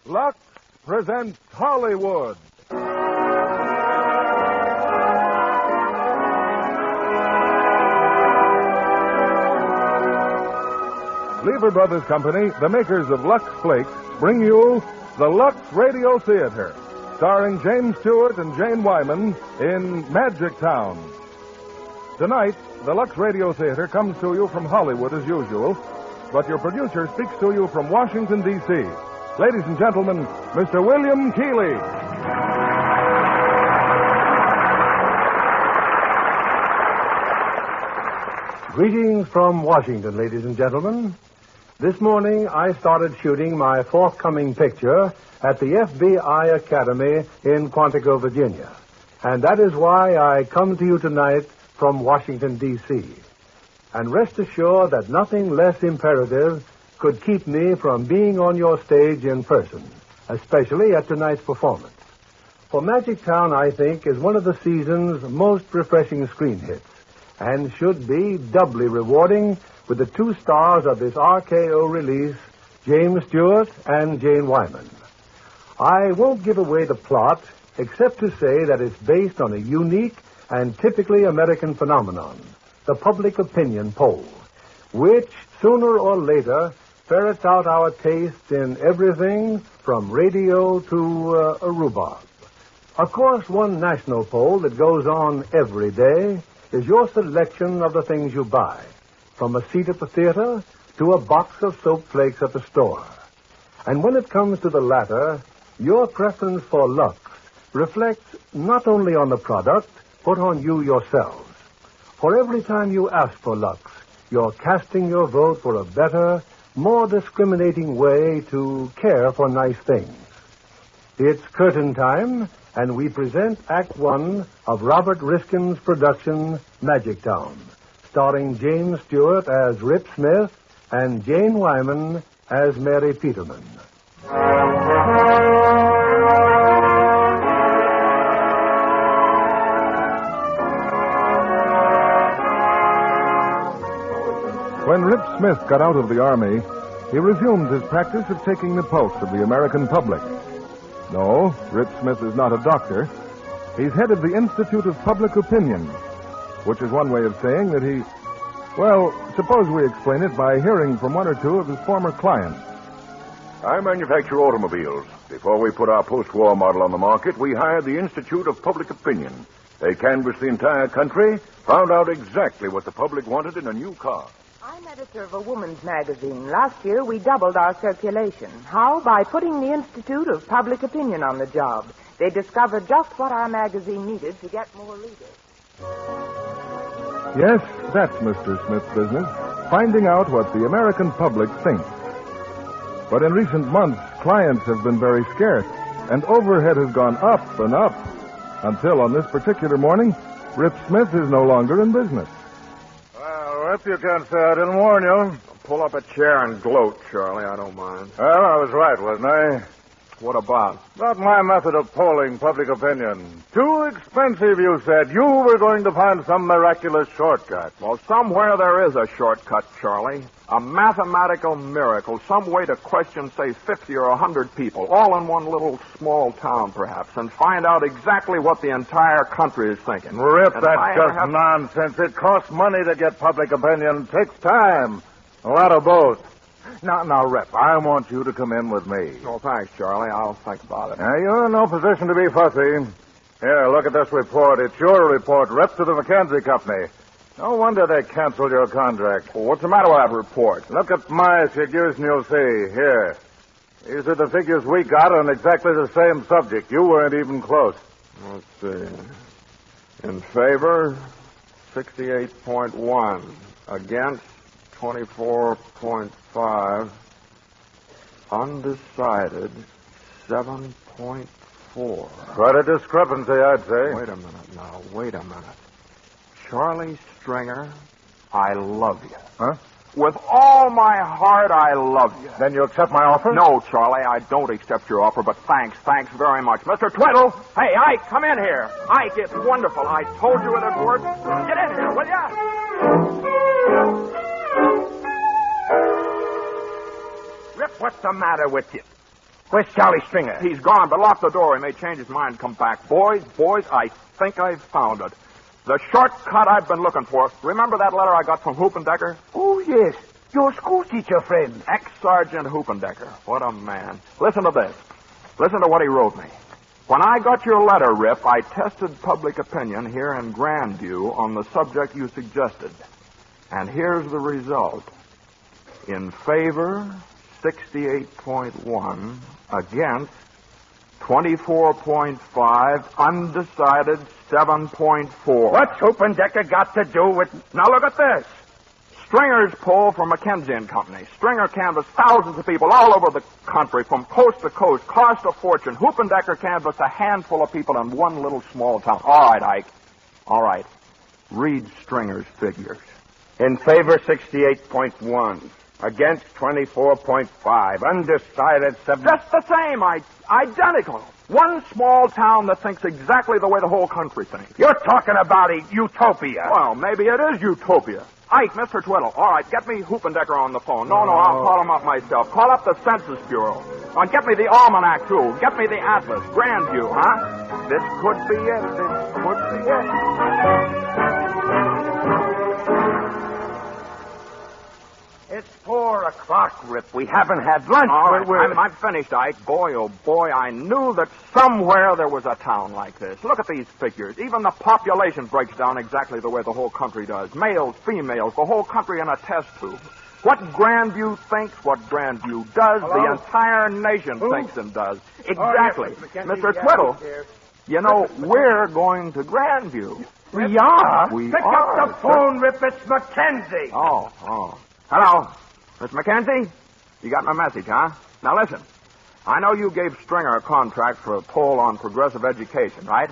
Lux presents Hollywood. Lever Brothers Company, the makers of Lux Flakes, bring you the Lux Radio Theater, starring James Stewart and Jane Wyman in Magic Town. Tonight, the Lux Radio Theater comes to you from Hollywood as usual, but your producer speaks to you from Washington, D.C. Ladies and gentlemen, Mr. William Keighley. Greetings from Washington, ladies and gentlemen. This morning, I started shooting my forthcoming picture at the FBI Academy in Quantico, Virginia. And that is why I come to you tonight from Washington, D.C. And rest assured that nothing less imperative could keep me from being on your stage in person, especially at tonight's performance. For Magic Town, I think, is one of the season's most refreshing screen hits, and should be doubly rewarding with the two stars of this RKO release, James Stewart and Jane Wyman. I won't give away the plot, except to say that it's based on a unique and typically American phenomenon, the public opinion poll, which, sooner or later, ferrets out our taste in everything from radio to a rhubarb. Of course, one national poll that goes on every day is your selection of the things you buy, from a seat at the theater to a box of soap flakes at the store. And when it comes to the latter, your preference for Lux reflects not only on the product, but on you yourselves. For every time you ask for Lux, you're casting your vote for a better, more discriminating way to care for nice things. It's curtain time, and we present Act One of Robert Riskin's production, Magic Town, starring James Stewart as Rip Smith and Jane Wyman as Mary Peterman. When Rip Smith got out of the Army, he resumed his practice of taking the pulse of the American public. No, Rip Smith is not a doctor. He's head of the Institute of Public Opinion, which is one way of saying that he... Well, suppose we explain it by hearing from one or two of his former clients. I manufacture automobiles. Before we put our post-war model on the market, we hired the Institute of Public Opinion. They canvassed the entire country, found out exactly what the public wanted in a new car. I'm editor of a woman's magazine. Last year, we doubled our circulation. How? By putting the Institute of Public Opinion on the job. They discovered just what our magazine needed to get more readers. Yes, that's Mr. Smith's business, finding out what the American public thinks. But in recent months, clients have been very scarce, and overhead has gone up and up, until on this particular morning, Rip Smith is no longer in business. Well, Rip, you can't say I didn't warn you. Pull up a chair and gloat, Charlie. I don't mind. Well, I was right, wasn't I? What about? About my method of polling public opinion. Too expensive, you said. You were going to find some miraculous shortcut. Well, somewhere there is a shortcut, Charlie. A mathematical miracle. Some way to question, say, 50 or 100 people, all in one little small town, perhaps, and find out exactly what the entire country is thinking. Rip, and that's just nonsense. It costs money to get public opinion. It takes time. A lot of both. Now, Rip, I want you to come in with me. Oh, thanks, Charlie. I'll think about it. Now, you're in no position to be fussy. Here, look at this report. It's your report, Rip, to the McKenzie Company. No wonder they canceled your contract. Well, what's the matter with that report? Look at my figures and you'll see. Here. These are the figures we got on exactly the same subject. You weren't even close. Let's see. In favor, 68.1. Against, 24.5. Undecided, 7.4. Quite a discrepancy, I'd say. Wait a minute now. Wait a minute. Charlie Stringer, I love you. Huh? With all my heart, I love you. Then you accept my offer? No, Charlie, I don't accept your offer, but thanks very much. Mr. Twiddle! Hey, Ike, come in here. Ike, it's wonderful. I told you it'd work. Get in here, will ya? Rip, what's the matter with you? Where's Charlie Stringer? He's gone, but lock the door. He may change his mind and come back. Boys, I think I've found it. The shortcut I've been looking for. Remember that letter I got from Hoopendecker? Oh, yes. Your school teacher friend. Ex-Sergeant Hoopendecker. What a man. Listen to this. Listen to what he wrote me. When I got your letter, Rip, I tested public opinion here in Grandview on the subject you suggested. And here's the result. In favor, 68.1. Against, 24.5. Undecided, 7.4. What's Hoopendecker got to do with... Now look at this. Stringer's poll for McKenzie & Company. Stringer canvassed thousands of people all over the country, from coast to coast, cost a fortune. Hoopendecker canvassed a handful of people in one little small town. All right, Ike. All right. Read Stringer's figures. In favor, 68.1. Against, 24.5. Undecided, 7... Just the same, Ike. Identical. One small town that thinks exactly the way the whole country thinks. You're talking about a utopia. Well, maybe it is utopia. Ike, Mr. Twiddle. All right, get me Hoopendecker on the phone. No, I'll call him up myself. Call up the Census Bureau. Get me the Almanac, too. Get me the Atlas. Grandview, huh? This could be it. This could be it. It's 4 o'clock, Rip. We haven't had lunch. All right, I'm finished, Ike. Boy, oh boy, I knew that somewhere there was a town like this. Look at these figures. Even the population breaks down exactly the way the whole country does. Males, females, the whole country in a test tube. What Grandview thinks, what Grandview does, Hello? The entire nation thinks and does. Exactly. Oh, yes, Mr. Twiddle, you know, we're going to Grandview. We are? We Pick are. up the phone, Rip. It's Mackenzie. Oh. Hello, Miss McKenzie? You got my message, huh? Now listen. I know you gave Stringer a contract for a poll on progressive education, right?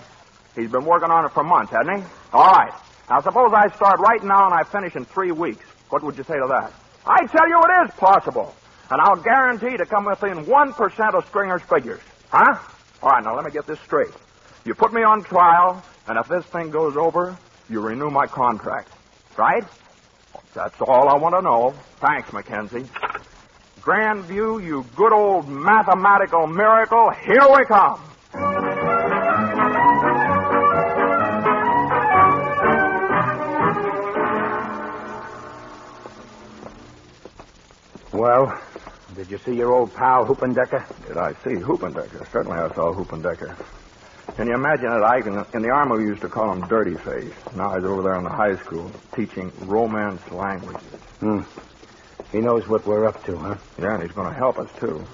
He's been working on it for months, hasn't he? All right. Now suppose I start right now and I finish in 3 weeks. What would you say to that? I tell you it is possible. And I'll guarantee to come within 1% of Stringer's figures. Huh? All right, now let me get this straight. You put me on trial, and if this thing goes over, you renew my contract. Right? That's all I want to know. Thanks, Mackenzie. Grandview, you good old mathematical miracle, here we come. Well, did you see your old pal, Hoopendecker? Did I see Hoopendecker? Certainly I saw Hoopendecker. Can you imagine it, Ike? In the Army, we used to call him Dirty Face. Now he's over there in the high school teaching Romance languages. He knows what we're up to, huh? Yeah, and he's going to help us, too.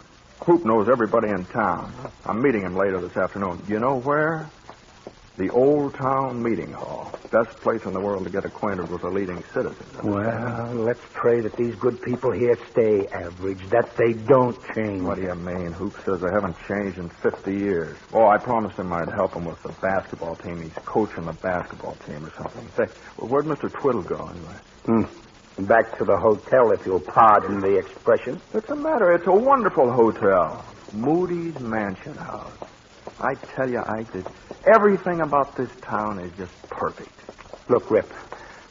Hoop knows everybody in town. I'm meeting him later this afternoon. You know where? The Old Town Meeting Hall. Best place in the world to get acquainted with a leading citizen. Well, let's pray that these good people here stay average, that they don't change. What do you mean? Hoop says they haven't changed in 50 years. Oh, I promised him I'd help him with the basketball team. He's coaching the basketball team or something. Say, well, where'd Mr. Twiddle go, anyway? Back to the hotel, if you'll pardon the expression. What's the matter? It's a wonderful hotel. Moody's Mansion House. I tell you, Ike, that everything about this town is just perfect. Look, Rip,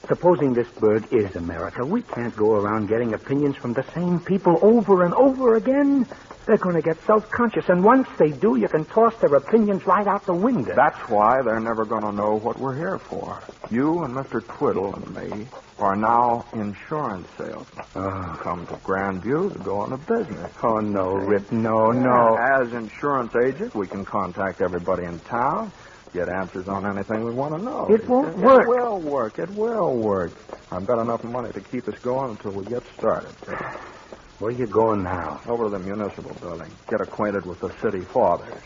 supposing this bird is America, we can't go around getting opinions from the same people over and over again. They're going to get self-conscious, and once they do, you can toss their opinions right out the window. That's why they're never going to know what we're here for. You and Mr. Twiddle and me are now insurance salesmen. Come to Grandview to go on a business. Oh, no, Rip, no. As insurance agent, we can contact everybody in town, get answers on anything we want to know. It won't work. It will work. I've got enough money to keep us going until we get started. Where are you going now? Over to the municipal building. Get acquainted with the city fathers.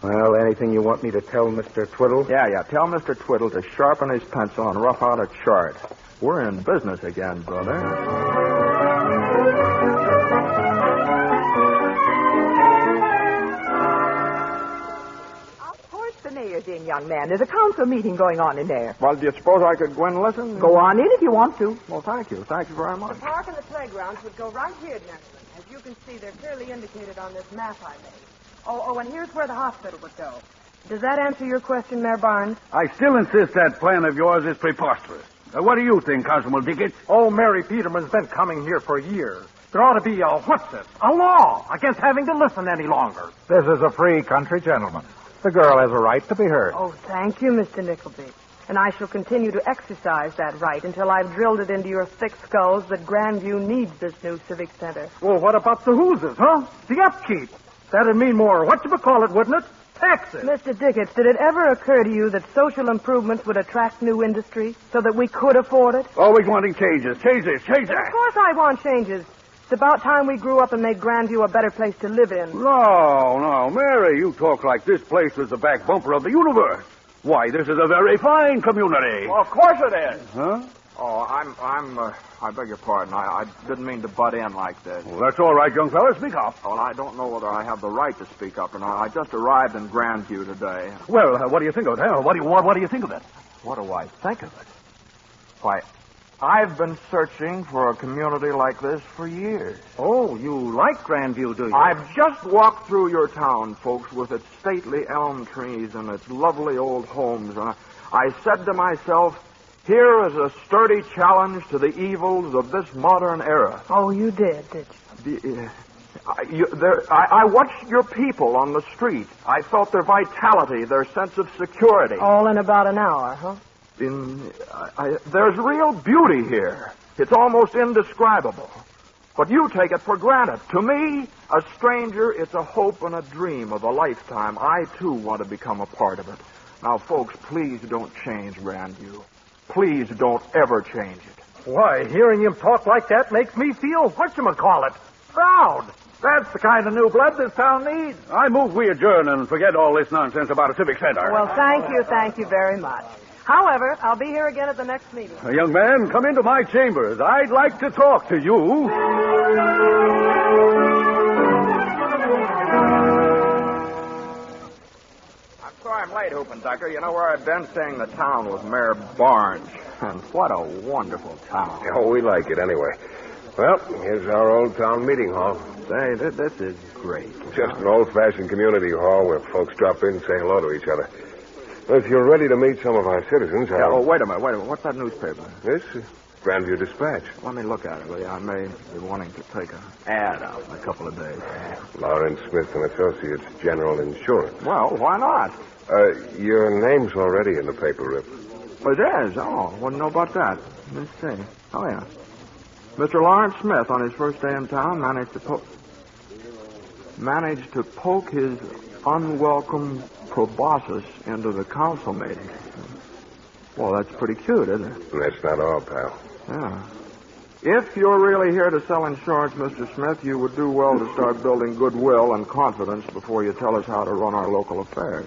Well, anything you want me to tell Mr. Twiddle? Yeah. Tell Mr. Twiddle to sharpen his pencil and rough out a chart. We're in business again, brother. Of course the mayor's in, young man. There's a council meeting going on in there. Well, do you suppose I could go in and listen? Go on in if you want to. Well, thank you. Thank you very much. The park and the playgrounds would go right here, gentlemen. As you can see, they're clearly indicated on this map I made. Oh, and here's where the hospital would go. Does that answer your question, Mayor Barnes? I still insist that plan of yours is preposterous. What do you think, Constable Dickett? Oh, Mary Peterman's been coming here for years. There ought to be a law against having to listen any longer. This is a free country, gentlemen. The girl has a right to be heard. Oh, thank you, Mr. Nickleby. And I shall continue to exercise that right until I've drilled it into your thick skulls that Grandview needs this new civic center. Well, what about the whoozes, huh? The upkeep. That'd mean more, whatchamacallit, wouldn't it? Taxes. Mr. Dicketts, did it ever occur to you that social improvements would attract new industry so that we could afford it? Always wanting changes. Changes. Of course I want changes. It's about time we grew up and made Grandview a better place to live in. No, Mary, you talk like this place was the back bumper of the universe. Why, this is a very fine community. Well, of course it is. Huh? Oh, I beg your pardon. I didn't mean to butt in like this. Well, that's all right, young fella. Speak up. Well, I don't know whether I have the right to speak up or not. I just arrived in Grandview today. Well, what do you think of it? Huh? What do you think of it? What do I think of it? Why, I've been searching for a community like this for years. Oh, you like Grandview, do you? I've just walked through your town, folks, with its stately elm trees and its lovely old homes, and I said to myself, here is a sturdy challenge to the evils of this modern era. Oh, you did you? I watched your people on the street. I felt their vitality, their sense of security. All in about an hour, huh? There's real beauty here. It's almost indescribable. But you take it for granted. To me, a stranger, it's a hope and a dream of a lifetime. I, too, want to become a part of it. Now, folks, please don't change Grandview. Please don't ever change it. Why, hearing him talk like that makes me feel, whatchamacallit, proud. That's the kind of new blood this town needs. I move we adjourn and forget all this nonsense about a civic center. Well, thank you very much. However, I'll be here again at the next meeting. Young man, come into my chambers. I'd like to talk to you. I'm late, Hoopentucker. You know where I've been? Staying in the town with Mayor Barnes. And what a wonderful town. Oh, we like it anyway. Well, here's our old town meeting hall. Say, this is great. Just an old-fashioned community hall where folks drop in and say hello to each other. Well, if you're ready to meet some of our citizens, wait a minute. What's that newspaper? This Grandview Dispatch. Let me look at it, will you? I may be wanting to take an ad out in a couple of days. Lawrence Smith and Associates General Insurance. Well, why not? Your name's already in the paper, Rip. Well, it is? Oh, wouldn't know about that. Let's see. Oh, yeah. Mr. Lawrence Smith, on his first day in town, managed to poke his unwelcome proboscis into the council meeting. Well, that's pretty cute, isn't it? That's not all, pal. Yeah. If you're really here to sell insurance, Mr. Smith, you would do well to start building goodwill and confidence before you tell us how to run our local affairs.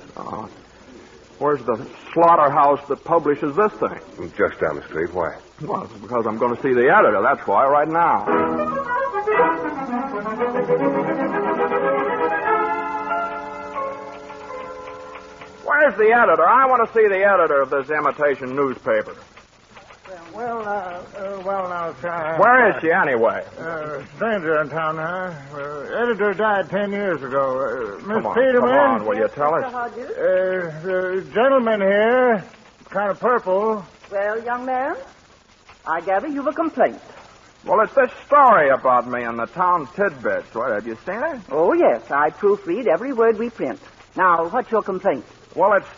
Where's the slaughterhouse that publishes this thing? Just down the street. Why? Well, it's because I'm going to see the editor. That's why, right now. Where's the editor? I want to see the editor of this imitation newspaper. Well, now, sir. Where is she, anyway? Stranger in town, huh? Editor died 10 years ago. Miss Come Peterman. on, will you tell us? The gentleman here, kind of purple. Well, young man, I gather you've a complaint. Well, it's this story about me in the town tidbits. What, have you seen it? Oh, yes, I proofread every word we print. Now, what's your complaint? Well, it's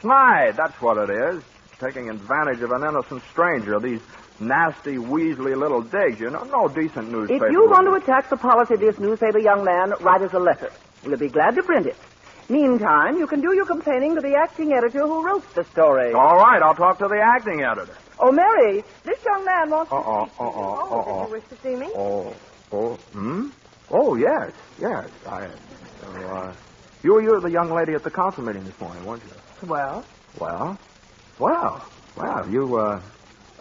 snide, that's what it is. Taking advantage of an innocent stranger, these nasty, weaselly little digs. You know, no decent newspaper. If you want to attack the policy of this newspaper, young man, write us a letter. We'll be glad to print it. Meantime, you can do your complaining to the acting editor who wrote the story. All right, I'll talk to the acting editor. Oh, Mary, this young man wants to Did you wish to see me? Oh, yes. You were the young lady at the council meeting this morning, weren't you? Well, you,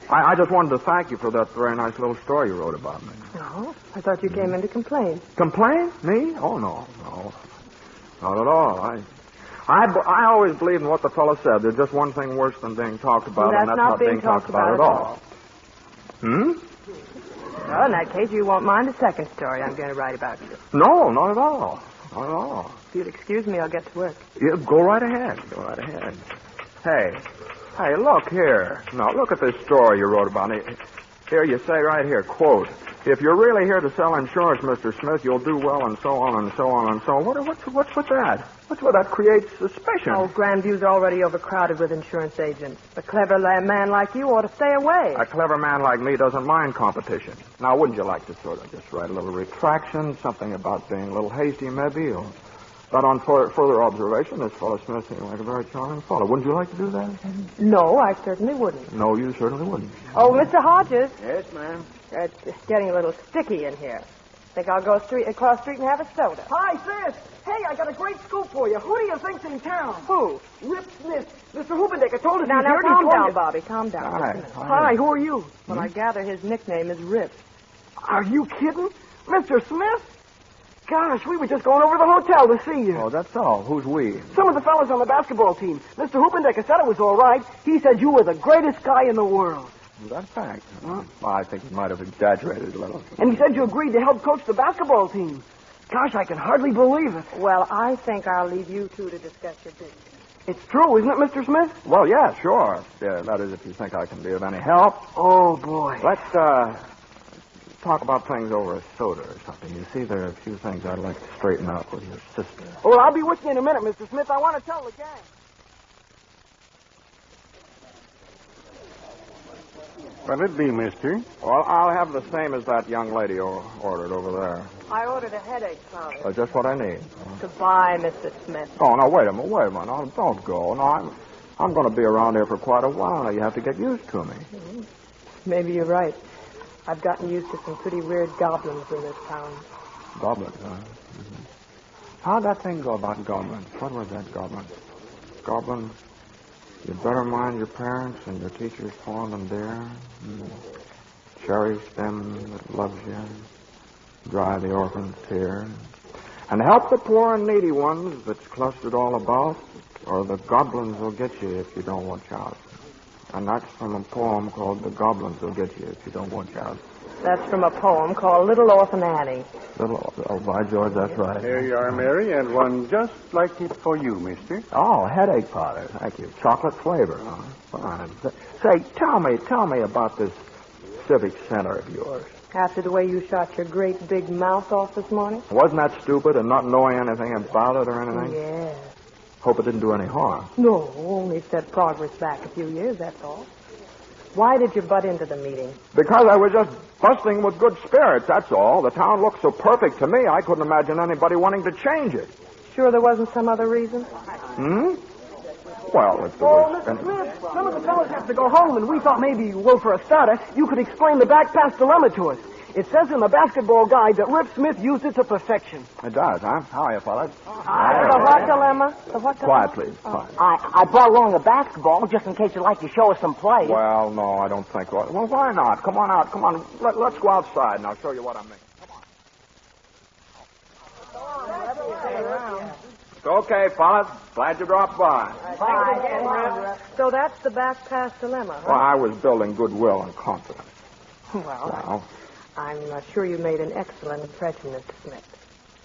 I just wanted to thank you for that very nice little story you wrote about me. no. I thought you came in to complain. Complain? Me? Oh, no. Not at all. I always believe in what the fellow said. There's just one thing worse than being talked about, and that's not being talked about at all. Well, in that case, you won't mind the second story I'm going to write about you. No, not at all. Not at all. If you'll excuse me, I'll get to work. Yeah, go right ahead. Hey, look here. Now, look at this story you wrote about me. Here, you say right here, quote, If you're really here to sell insurance, Mr. Smith, you'll do well, and so on and so on and so on. What's with that? What's with that creates suspicion? Oh, Grandview's already overcrowded with insurance agents. A clever man like you ought to stay away. A clever man like me doesn't mind competition. Now, wouldn't you like to sort of just write a little retraction, something about being a little hasty, maybe? But on further observation, this fellow Smith seemed like a very charming fellow. Wouldn't you like to do that? No, I certainly wouldn't. No, you certainly wouldn't. Oh, Mr. Hodges. Yes, ma'am. It's getting a little sticky in here. Think I'll go across the street and have a soda. Hi, sis. Hey, I got a great scoop for you. Who do you think's in town? Who? Rip Smith. Mr. Hoopendecker told us Now, he's here. calm down, Bobby. Calm down. Hi. Hi, who are you? Well, I gather his nickname is Rip. Are you kidding? Mr. Smith? Gosh, we were just going over to the hotel to see you. Oh, that's all. Who's we? Some of the fellas on the basketball team. Mr. Hoopendecker said it was all right. He said you were the greatest guy in the world. Is that fact? Well, I think he might have exaggerated a little. And he said you agreed to help coach the basketball team. Gosh, I can hardly believe it. Well, I think I'll leave you two to discuss your business. It's true, isn't it, Mr. Smith? Well, yeah, sure. Yeah, that is if you think I can be of any help. Oh, boy. Let's, talk about things over a soda or something. You see, there are a few things I'd like to straighten out with your sister. Well, I'll be with you in a minute, Mr. Smith. I want to tell the gang. What'll it be, mister? Well, I'll have the same as that young lady ordered over there. I ordered a headache powder. Just what I need. Goodbye, Mr. Smith. Oh, no, wait a minute. No, don't go. No, I'm going to be around here for quite a while. Now, you have to get used to me. Mm-hmm. Maybe you're right. I've gotten used to some pretty weird goblins in this town. Goblins, huh? Mm-hmm. How'd that thing go about goblins? What was that, goblins? Goblins? You better mind your parents and your teachers fond and dear. Cherish them that loves you. Dry the orphan's tear. And help the poor and needy ones that's clustered all about, or the goblins will get you if you don't watch out. And that's from a poem called The Goblins Will Get You If You Don't Watch Out. That's from a poem called Little Orphan Annie. Oh, by George, that's right. Here you are, Mary, and one just like it for you, mister. Oh, headache powder. Thank you. Chocolate flavor, huh? Fine. Say, tell me about this civic center of yours. After the way you shot your great big mouth off this morning? Wasn't that stupid and not knowing anything about it or anything? Yeah. Hope it didn't do any harm. No, only set progress back a few years, that's all. Why did you butt into the meeting? Because I was just busting with good spirits, that's all. The town looked so perfect to me, I couldn't imagine anybody wanting to change it. Sure there wasn't some other reason? Well, if there Oh, was... Mr. Smith, some of the fellas have to go home, and we thought maybe, well, for a starter, you could explain the back pass dilemma to us. It says in the basketball guide that Rip Smith used it to perfection. It does, huh? How are you, fellas? The what dilemma? The what dilemma? Quiet, please. Quiet. I brought along a basketball just in case you'd like to show us some play. Well, no, I don't think... Well, why not? Come on out. Come on. Let's go outside, and I'll show you what I mean. Come on. It's okay, fellas. Glad you dropped by. So that's the back pass dilemma, huh? Well, I was building goodwill and confidence. Well, I'm sure you made an excellent impression, Mr. Smith,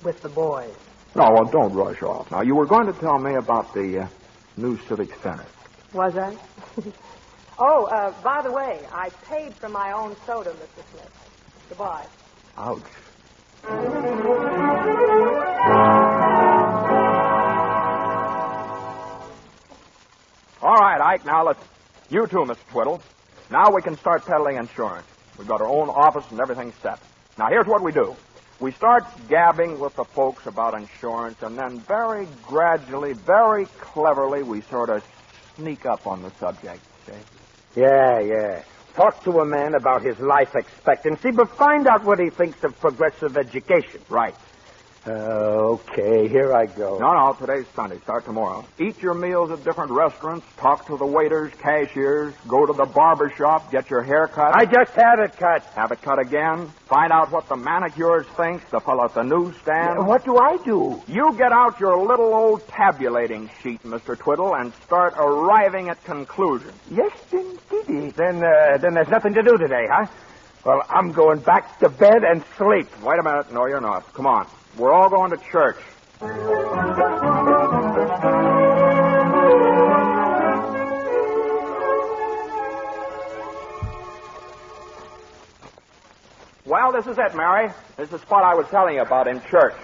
with the boys. No, well, don't rush off. Now, you were going to tell me about the new civic center. Was I? By the way, I paid for my own soda, Mr. Smith. Goodbye. Ouch. All right, Ike, now let's... You too, Mr. Twiddle. Now we can start peddling insurance. We've got our own office and everything set. Now, here's what we do. We start gabbing with the folks about insurance, and then very gradually, very cleverly, we sort of sneak up on the subject, see? Yeah. Talk to a man about his life expectancy, but find out what he thinks of progressive education. Right. Okay, here I go. No, today's Sunday. Start tomorrow. Eat your meals at different restaurants, talk to the waiters, cashiers, go to the barber shop, get your hair cut. I just had it cut. Have it cut again. Find out what the manicures think, the fellow at the newsstand. What do I do? You get out your little old tabulating sheet, Mr. Twiddle, and start arriving at conclusions. Yes, indeedy. Then there's nothing to do today, huh? Well, I'm going back to bed and sleep. Wait a minute. No, you're not. Come on. We're all going to church. Well, Well, this is it, Mary. This is the spot I was telling you about in church.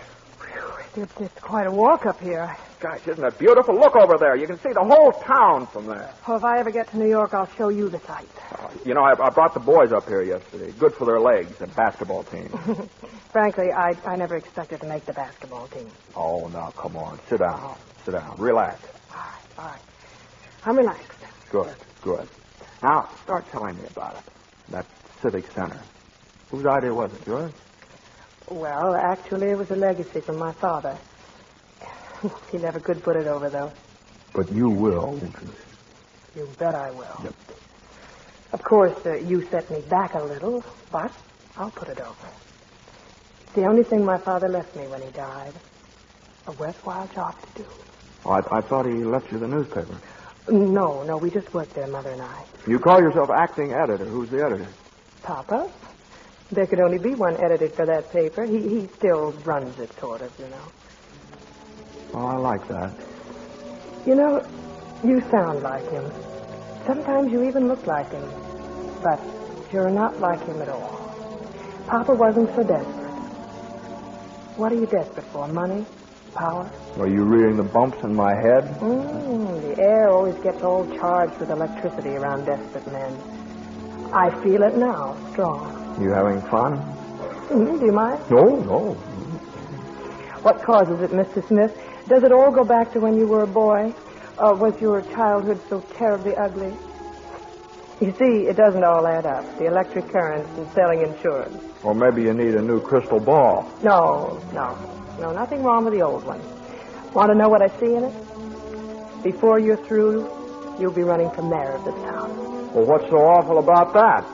It's quite a walk up here. Gosh, isn't it beautiful? Look over there. You can see the whole town from there. Oh, if I ever get to New York, I'll show you the sights. I brought the boys up here yesterday. Good for their legs, the basketball team. Frankly, I never expected to make the basketball team. Oh, now, come on. Sit down. Sit down. Relax. All right. I'm relaxed. Good. Now, start telling me about it. That civic center. Whose idea was it? Yours? Well, actually, it was a legacy from my father. He never could put it over, though. But you will, won't you? You bet I will. Yep. Of course, you set me back a little, but I'll put it over. It's the only thing my father left me when he died. A worthwhile job to do. Oh, I thought he left you the newspaper. No, we just worked there, Mother and I. You call yourself acting editor. Who's the editor? Papa? There could only be one editor for that paper. He still runs it, sort of, you know. Oh, I like that. You know, you sound like him. Sometimes you even look like him. But you're not like him at all. Papa wasn't so desperate. What are you desperate for? Money? Power? Are you reading the bumps in my head? The air always gets all charged with electricity around desperate men. I feel it now, strong. You having fun? Do you mind? No. What causes it, Mr. Smith? Does it all go back to when you were a boy? Or was your childhood so terribly ugly? You see, it doesn't all add up. The electric currents and selling insurance. Or maybe you need a new crystal ball. No, nothing wrong with the old one. Want to know what I see in it? Before you're through, you'll be running for mayor of this town. Well, what's so awful about that?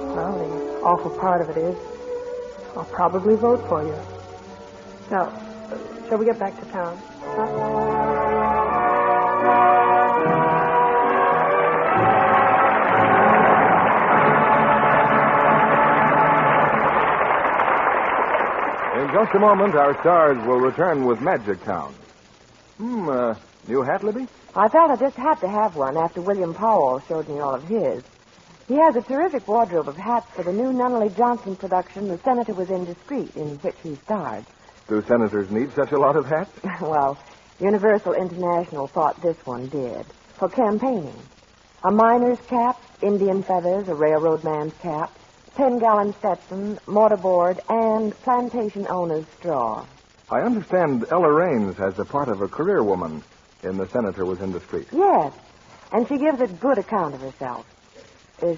Well, the awful part of it is I'll probably vote for you. Now, shall we get back to town? Huh? In just a moment, our stars will return with Magic Town. New hat, Libby? I felt I just had to have one after William Powell showed me all of his. He has a terrific wardrobe of hats for the new Nunnally Johnson production, The Senator Was Indiscreet, in which he starred. Do senators need such a lot of hats? Well, Universal International thought this one did. For campaigning. A miner's cap, Indian feathers, a railroad man's cap, 10-gallon Stetson, mortarboard, and plantation owner's straw. I understand Ella Raines has the part of a career woman in The Senator Was Indiscreet. Yes, and she gives a good account of herself.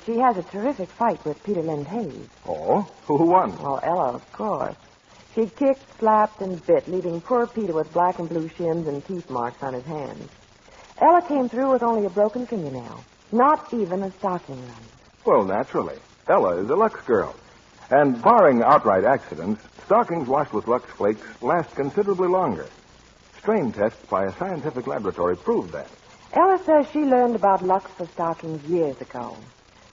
She has a terrific fight with Peter Lind Hayes. Oh? Who won? Well, Ella, of course. She kicked, slapped, and bit, leaving poor Peter with black and blue shins and teeth marks on his hands. Ella came through with only a broken fingernail. Not even a stocking run. Well, naturally. Ella is a Lux girl. And barring outright accidents, stockings washed with Lux Flakes last considerably longer. Strain tests by a scientific laboratory proved that. Ella says she learned about Lux for stockings years ago.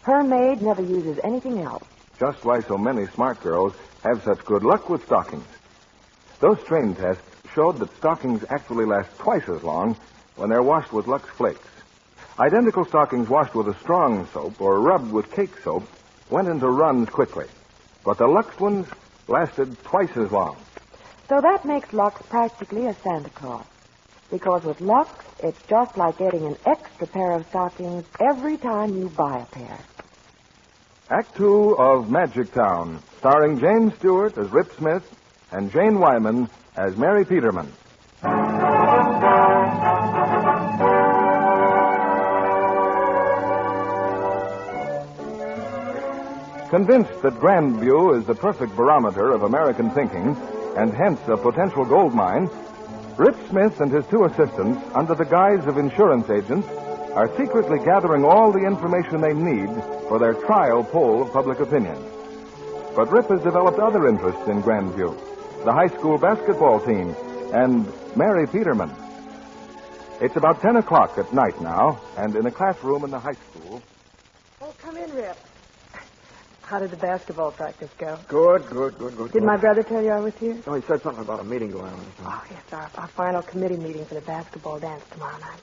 Her maid never uses anything else. Just why so many smart girls have such good luck with stockings. Those strain tests showed that stockings actually last twice as long when they're washed with Lux Flakes. Identical stockings washed with a strong soap or rubbed with cake soap went into runs quickly. But the Lux ones lasted twice as long. So that makes Lux practically a Santa Claus. Because with Lux, it's just like getting an extra pair of stockings every time you buy a pair. Act 2 of Magic Town, starring James Stewart as Rip Smith and Jane Wyman as Mary Peterman. Convinced that Grandview is the perfect barometer of American thinking, and hence a potential gold mine, Rip Smith and his two assistants, under the guise of insurance agents, are secretly gathering all the information they need for their trial poll of public opinion. But Rip has developed other interests in Grandview, the high school basketball team, and Mary Peterman. It's about 10 o'clock at night now, and in a classroom in the high school. Oh, come in, Rip. How did the basketball practice go? Good. Did my brother tell you I was here? Oh, he said something about a meeting going on. Oh, yes, our final committee meeting for the basketball dance tomorrow night.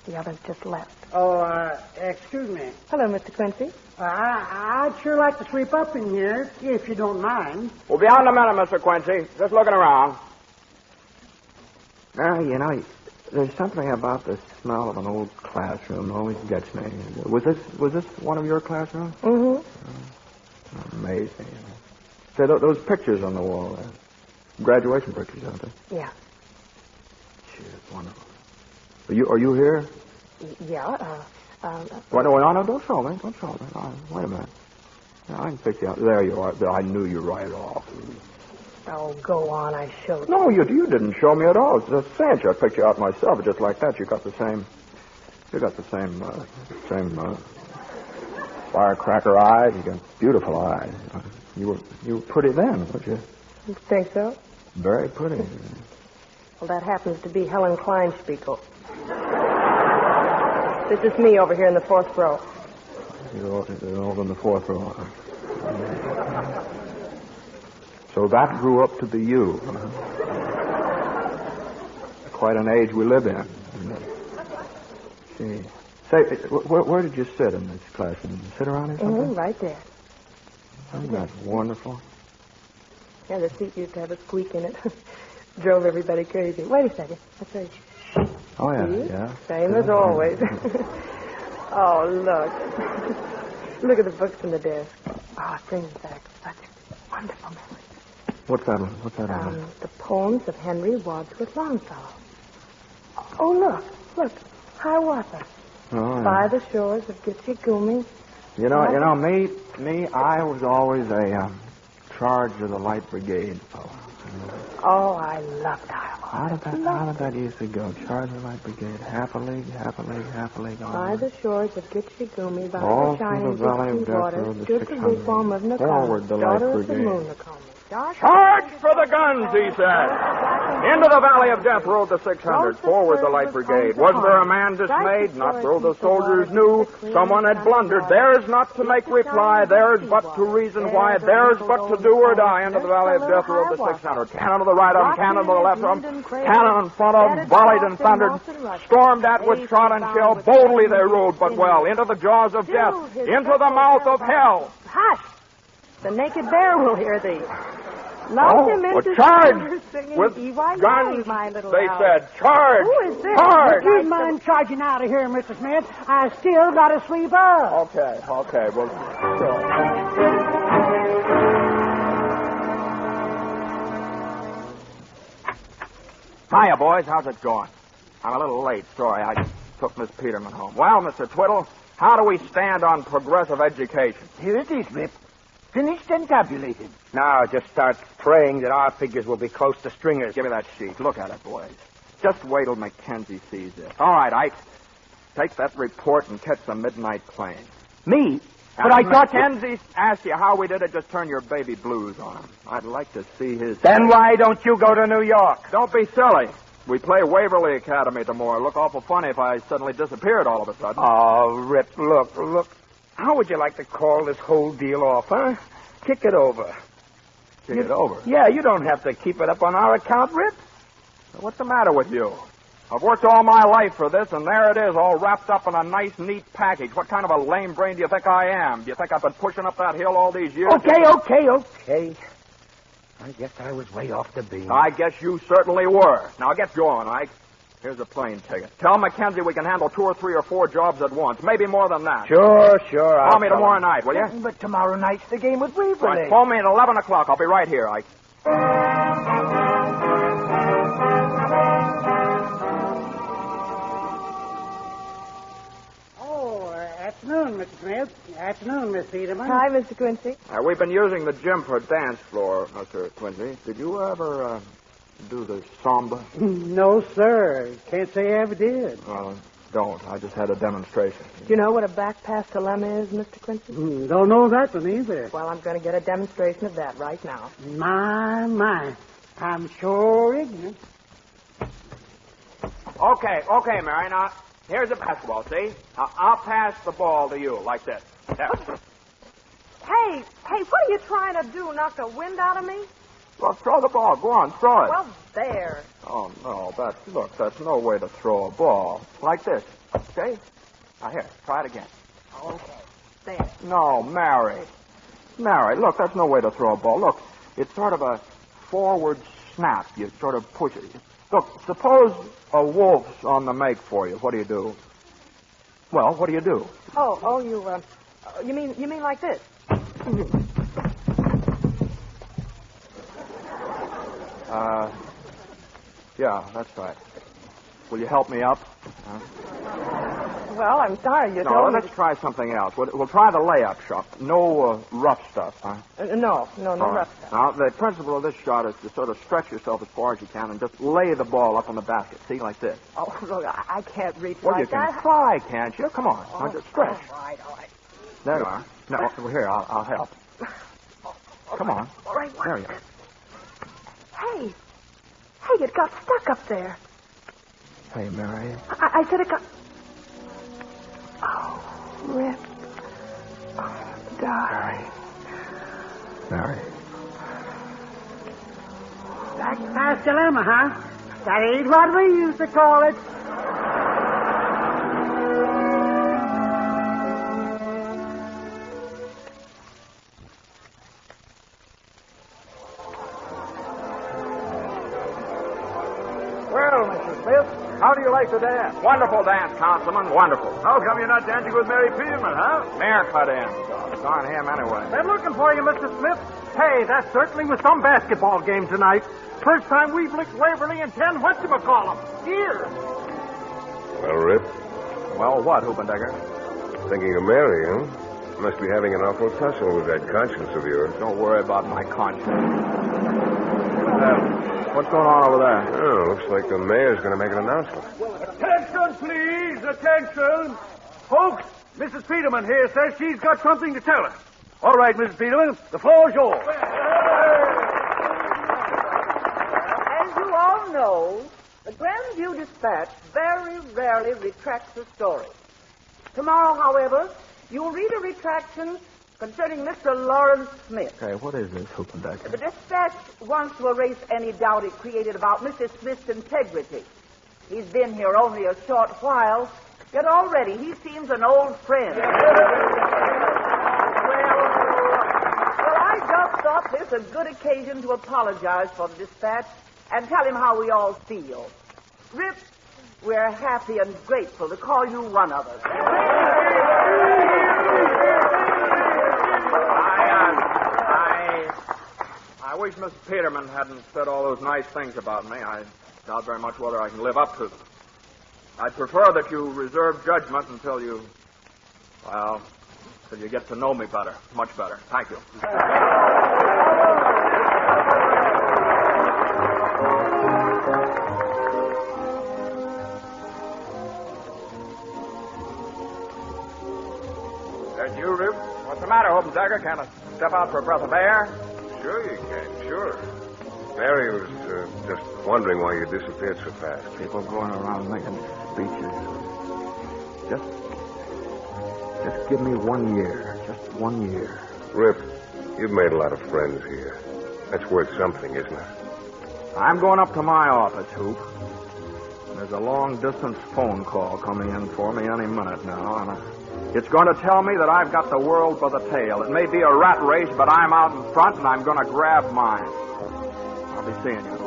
The others just left. Oh, excuse me. Hello, Mr. Quincy. I'd sure like to sweep up in here, if you don't mind. We'll be out in a minute, Mr. Quincy. Just looking around. Now, there's something about the smell of an old classroom that always gets me. Was this one of your classrooms? Mm-hmm. Amazing. Say, those pictures on the wall, graduation pictures, aren't they? Yeah. Gee, it's wonderful. Are you here? Yeah, Well, no, don't show me. Don't show me. Wait a minute. Yeah, I can pick you out. There you are. I knew you right off. oh, go on. I showed you. No, you didn't show me at all. It's a cinch. I picked you out myself. Just like that. You got the same firecracker eyes. You got beautiful eyes. You were pretty then, weren't you? You think so? Very pretty. Well, that happens to be Helen Kleinspiegel. This is me over here in the fourth row. You're over in the fourth row. So that grew up to be you. Quite an age we live in. Gee. Say, where did you sit in this class? Did you sit around here something? Right there. Isn't that wonderful? Yeah, the seat used to have a squeak in it. Drove everybody crazy. Wait a second. I'll show you. Oh, yeah, See? yeah. Same as always. Oh, look. Look at the books in the desk. Oh, it brings back such wonderful memories. What's that? The poems of Henry Wadsworth Longfellow. Oh, look. Hiawatha. Oh, yeah. By the shores of Gitche-Gumee. You know, me, I was always a charge of the Light Brigade fellow. Oh, I loved Hiawatha. How did that used to go? Charge of the Light Brigade, half a league. By the shores of Gitche-Gumee, by all the shining through the valley of Dixie death waters, rode the stood the 600. wigwam of Nakomi, Forward the daughter Light of the Brigade. moon, Nakomi. Charge for the guns, he said. Into the valley of death rode the 600. Forward the Light Brigade. Was there a man dismayed? Not though the soldiers knew someone had blundered. Theirs not to make reply. Theirs but to reason why. Theirs but to do or die. Into the valley of death rode the 600. Cannon to the right of them, cannon to the left of them, cannon in front of them, volleyed and thundered, stormed at with shot and shell. Boldly they rode, but well, into the jaws of death, into the mouth of hell. Hush! The naked bear will hear thee. Locked him into charge singing with E.Y. guns, my little they owl. said. Charge! Who is this? Charge! Would you mind charging out of here, Mr. Smith? I still got to sweep up. Okay, well, sure. Hiya, boys. How's it going? I'm a little late. Sorry, I took Miss Peterman home. Well, Mr. Twiddle, how do we stand on progressive education? Here it is, Rip. Finished and tabulated. Now just start praying that our figures will be close to Stringer's. Give me that sheet. Look at it, boys. Just wait till Mackenzie sees it. All right, Ike. Take that report and catch the midnight plane. Me? But I thought Mackenzie asked you how we did it. Just turn your baby blues on him. I'd like to see his... Then why don't you go to New York? Don't be silly. We play Waverly Academy tomorrow. Look awful funny if I suddenly disappeared all of a sudden. Oh, Rip, look. How would you like to call this whole deal off, huh? Kick it over. Kick it over? Yeah, you don't have to keep it up on our account, Rip. What's the matter with you? I've worked all my life for this, and there it is, all wrapped up in a nice, neat package. What kind of a lame brain do you think I am? Do you think I've been pushing up that hill all these years? Okay. I guess I was way off the beam. I guess you certainly were. Now get going, Ike. Here's a plane ticket. Tell Mackenzie we can handle 2 or 3 or 4 jobs at once. Maybe more than that. Sure. Call me tomorrow night, will you? But tomorrow night's the game with Waverly. Right, phone me at 11 o'clock. I'll be right here, Ike. Afternoon, Mr. Smith. Afternoon, Miss Peterman. Hi, Mr. Quincy. We've been using the gym for dance floor, Mr. Quincy. Did you ever do the samba? No, sir. Can't say I ever did. Don't. I just had a demonstration. Do you know what a back pass dilemma is, Mr. Quincy? Don't know that one either. Well, I'm going to get a demonstration of that right now. My. I'm sure ignorant. Okay, Mary. Now, here's a basketball, see? I'll pass the ball to you, like this. There. Hey, what are you trying to do? Knock the wind out of me? Well, throw the ball. Go on, throw it. Well, there. Oh, no, that's no way to throw a ball. Like this. Okay? Now, here, try it again. Okay. There. No, Mary. Mary, look, that's no way to throw a ball. Look, it's sort of a forward snap. You sort of push it. Look, suppose a wolf's on the make for you. What do you do? Well, what do you do? You mean like this? Yeah, that's right. Will you help me up? Well, I'm sorry you No, told me. let's try something else. We'll try the layup shot. No rough stuff, huh? No All right. rough stuff. Now, the principle of this shot is to sort of stretch yourself as far as you can and just lay the ball up on the basket. See, like this. Oh, look, I can't reach Well, like you can that. try, can't you? Come on. Now, just stretch. All right. There you are. No, here, I'll help. Come on. All right, There you are. Hey, it got stuck up there. Hey, Mary. I said it got... Oh, Rip. Oh, darling. Mary. Back past dilemma, huh? That ain't what we used to call it. Well, Mr. Smith, how do you like the dance? Wonderful dance, Councilman. Wonderful. How come you're not dancing with Mary Peterman, huh? Mayor cut in. Darn him anyway. Been looking for you, Mr. Smith. Hey, that certainly was some basketball game tonight. First time we've licked Waverly in 10 whatchamacallem years. Well, Rip, Well, what, Hoopendecker? thinking of Mary, huh? Must be having an awful tussle with that conscience of yours. Don't worry about my conscience. What's going on over there? Oh, looks like the mayor's going to make an announcement. Attention, please. Attention. Folks, Mrs. Peterman here says she's got something to tell us. All right, Mrs. Peterman, the floor's yours. As you all know, the Grandview Dispatch very rarely retracts a story. Tomorrow, however, you'll read a retraction concerning Mr. Lawrence Smith. Okay, what is this, Hoopendecker? The Dispatch wants to erase any doubt it created about Mr. Smith's integrity. He's been here only a short while, yet already he seems an old friend. Well, I just thought this a good occasion to apologize for the Dispatch and tell him how we all feel. Rip, we're happy and grateful to call you one of us. I wish Mrs. Peterman hadn't said all those nice things about me. I doubt very much whether I can live up to them. I'd prefer that you reserve judgment until you get to know me better, much better. Thank you. That you, Rip? What's the matter, Hoopendecker? Can't I step out for a breath of air? Sure you can, sure. Mary was just wondering why you disappeared so fast. People going around making speeches. Just give me 1 year. Just 1 year. Rip, you've made a lot of friends here. That's worth something, isn't it? I'm going up to my office, Hoop. There's a long-distance phone call coming in for me any minute now, and it's going to tell me that I've got the world by the tail. It may be a rat race, but I'm out in front, and I'm going to grab mine. I'll be seeing you.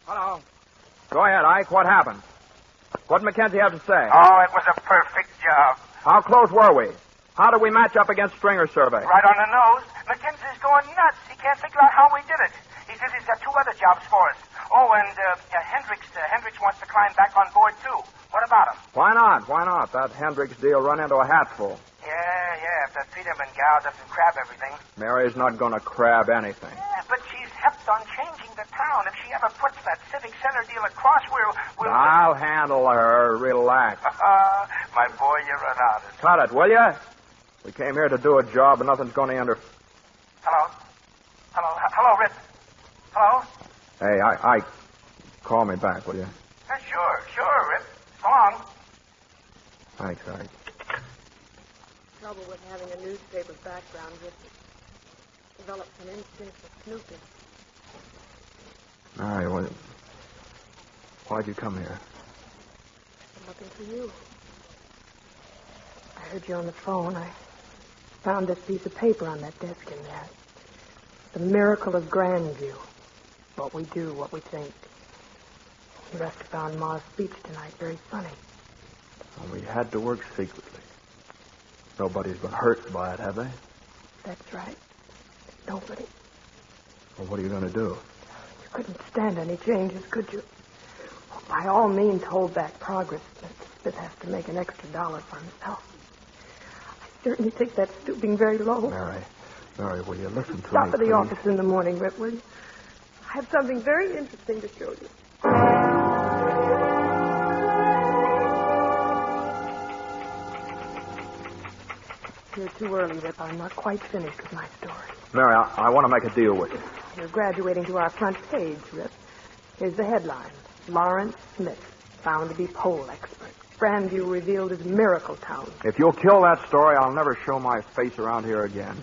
Hello. Go ahead, Ike. What happened? What did Mackenzie have to say? Oh, it was a perfect job. How close were we? How did we match up against Stringer's survey? Right on the nose. Mackenzie's going nuts. He can't figure out how we did it. He says he's got 2 other jobs for us. Oh, and Hendricks wants to climb back on board, too. What about him? Why not? That Hendricks deal run into a hatful. Yeah, if that Peterman gal doesn't crab everything. Mary's not going to crab anything. Yeah, but she's hepped on changing the town. If she ever puts that civic center deal across, we'll... I'll handle her. Relax. My boy, you're an artist. Cut it, will you? We came here to do a job, and nothing's going to interfere. Hello, Rip. Hello? Hey, Ike, call me back, will you? Sure, Rip. So long. Thanks, Ike. Trouble with having a newspaper background with developed an instinct for snooping. Mary, why'd you come here? I'm looking for you. I heard you on the phone. I found this piece of paper on that desk in there. The miracle of Grandview. What we do, what we think. You must have found Ma's speech tonight very funny. Well, we had to work secretly. Nobody's been hurt by it, have they? That's right. Nobody. Well, what are you going to do? You couldn't stand any changes, could you? Well, by all means, hold back progress. Mr. Smith has to make an extra $1 for himself. I certainly think that's stooping very low. Mary, will you listen to me, Stop at the please? office in the morning, Rip, will you? I have something very interesting to show you. You're too early, Rip. I'm not quite finished with my story. Mary, I want to make a deal with you. You're graduating to our front page, Rip. Here's the headline. Lawrence Smith, found to be poll expert. Grandview revealed as miracle town. If you'll kill that story, I'll never show my face around here again.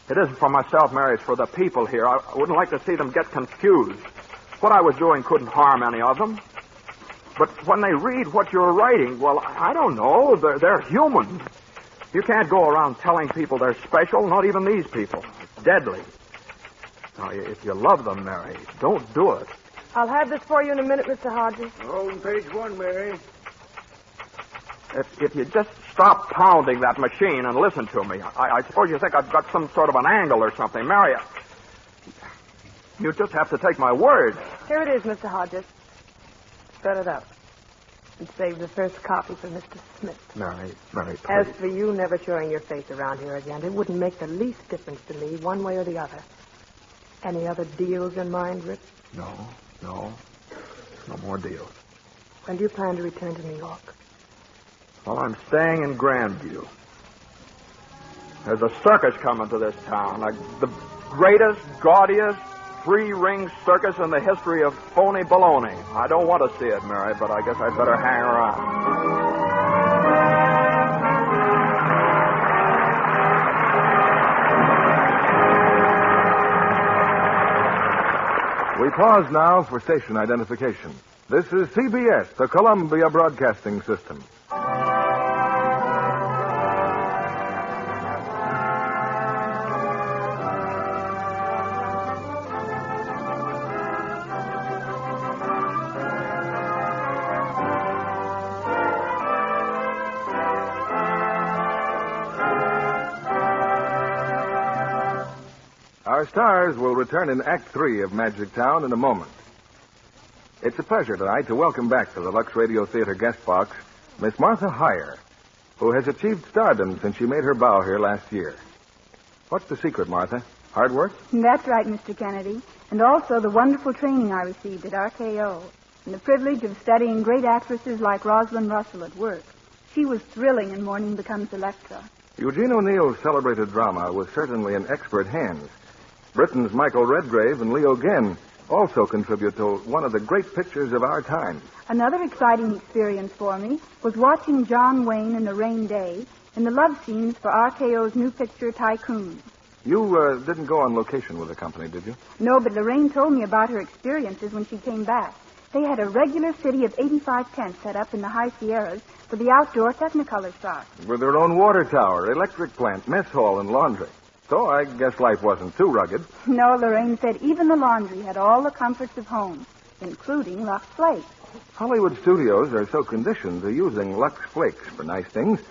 It isn't for myself, Mary. It's for the people here. I wouldn't like to see them get confused. What I was doing couldn't harm any of them. But when they read what you're writing, well, I don't know. They're human. You can't go around telling people they're special, not even these people. It's deadly. Now, if you love them, Mary, don't do it. I'll have this for you in a minute, Mr. Hodges. On page 1, Mary. If you just stop pounding that machine and listen to me, I suppose you think I've got some sort of an angle or something. Mary, you just have to take my word. Here it is, Mr. Hodges. Spread it up. And save the first copy for Mr. Smith. Mary, please. As for you never showing your face around here again, it wouldn't make the least difference to me, one way or the other. Any other deals in mind, Rip? No. No more deals. When do you plan to return to New York? Well, I'm staying in Grandview. There's a circus coming to this town, like the greatest, gaudiest, three-ring circus in the history of phony baloney. I don't want to see it, Mary, but I guess I'd better hang around. We pause now for station identification. This is CBS, the Columbia Broadcasting System. Our stars will return in Act 3 of Magic Town in a moment. It's a pleasure tonight to welcome back to the Lux Radio Theater guest box Miss Martha Heyer, who has achieved stardom since she made her bow here last year. What's the secret, Martha? Hard work? That's right, Mr. Kennedy. And also the wonderful training I received at RKO. And the privilege of studying great actresses like Rosalind Russell at work. She was thrilling in Morning Becomes Electra. Eugene O'Neill's celebrated drama was certainly in expert hands. Britain's Michael Redgrave and Leo Genn also contribute to one of the great pictures of our time. Another exciting experience for me was watching John Wayne in The Rain Day in the love scenes for RKO's new picture, Tycoon. You didn't go on location with the company, did you? No, but Lorraine told me about her experiences when she came back. They had a regular city of 85 tents set up in the high Sierras for the outdoor Technicolor shots. With their own water tower, electric plant, mess hall, and laundry. So I guess life wasn't too rugged. No, Lorraine said even the laundry had all the comforts of home, including Lux Flakes. Hollywood studios are so conditioned to using Lux Flakes for nice things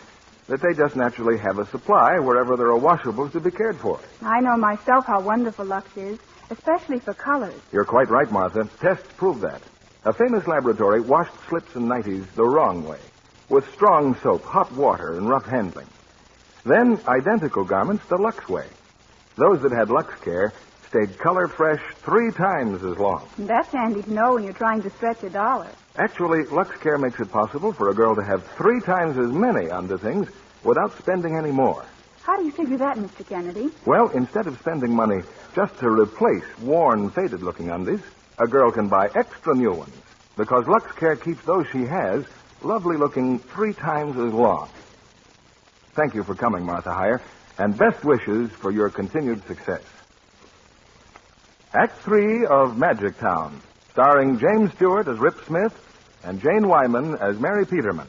that they just naturally have a supply wherever there are washables to be cared for. I know myself how wonderful Lux is, especially for colors. You're quite right, Martha. Tests prove that. A famous laboratory washed slips and nighties the wrong way, with strong soap, hot water, and rough handling. Then, identical garments the Lux way. Those that had Lux Care stayed color fresh 3 times as long. That's handy to know when you're trying to stretch a dollar. Actually, Lux Care makes it possible for a girl to have 3 times as many underthings without spending any more. How do you figure that, Mr. Kennedy? Well, instead of spending money just to replace worn, faded-looking undies, a girl can buy extra new ones because Lux Care keeps those she has lovely-looking 3 times as long. Thank you for coming, Martha Heyer, and best wishes for your continued success. Act 3 of Magic Town, starring James Stewart as Rip Smith and Jane Wyman as Mary Peterman.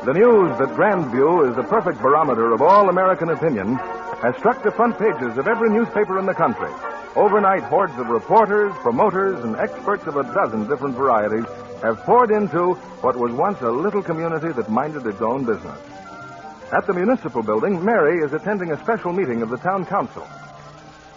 The news that Grandview is the perfect barometer of all American opinion has struck the front pages of every newspaper in the country. Overnight hordes of reporters, promoters, and experts of a dozen different varieties have poured into what was once a little community that minded its own business. At the municipal building, Mary is attending a special meeting of the town council.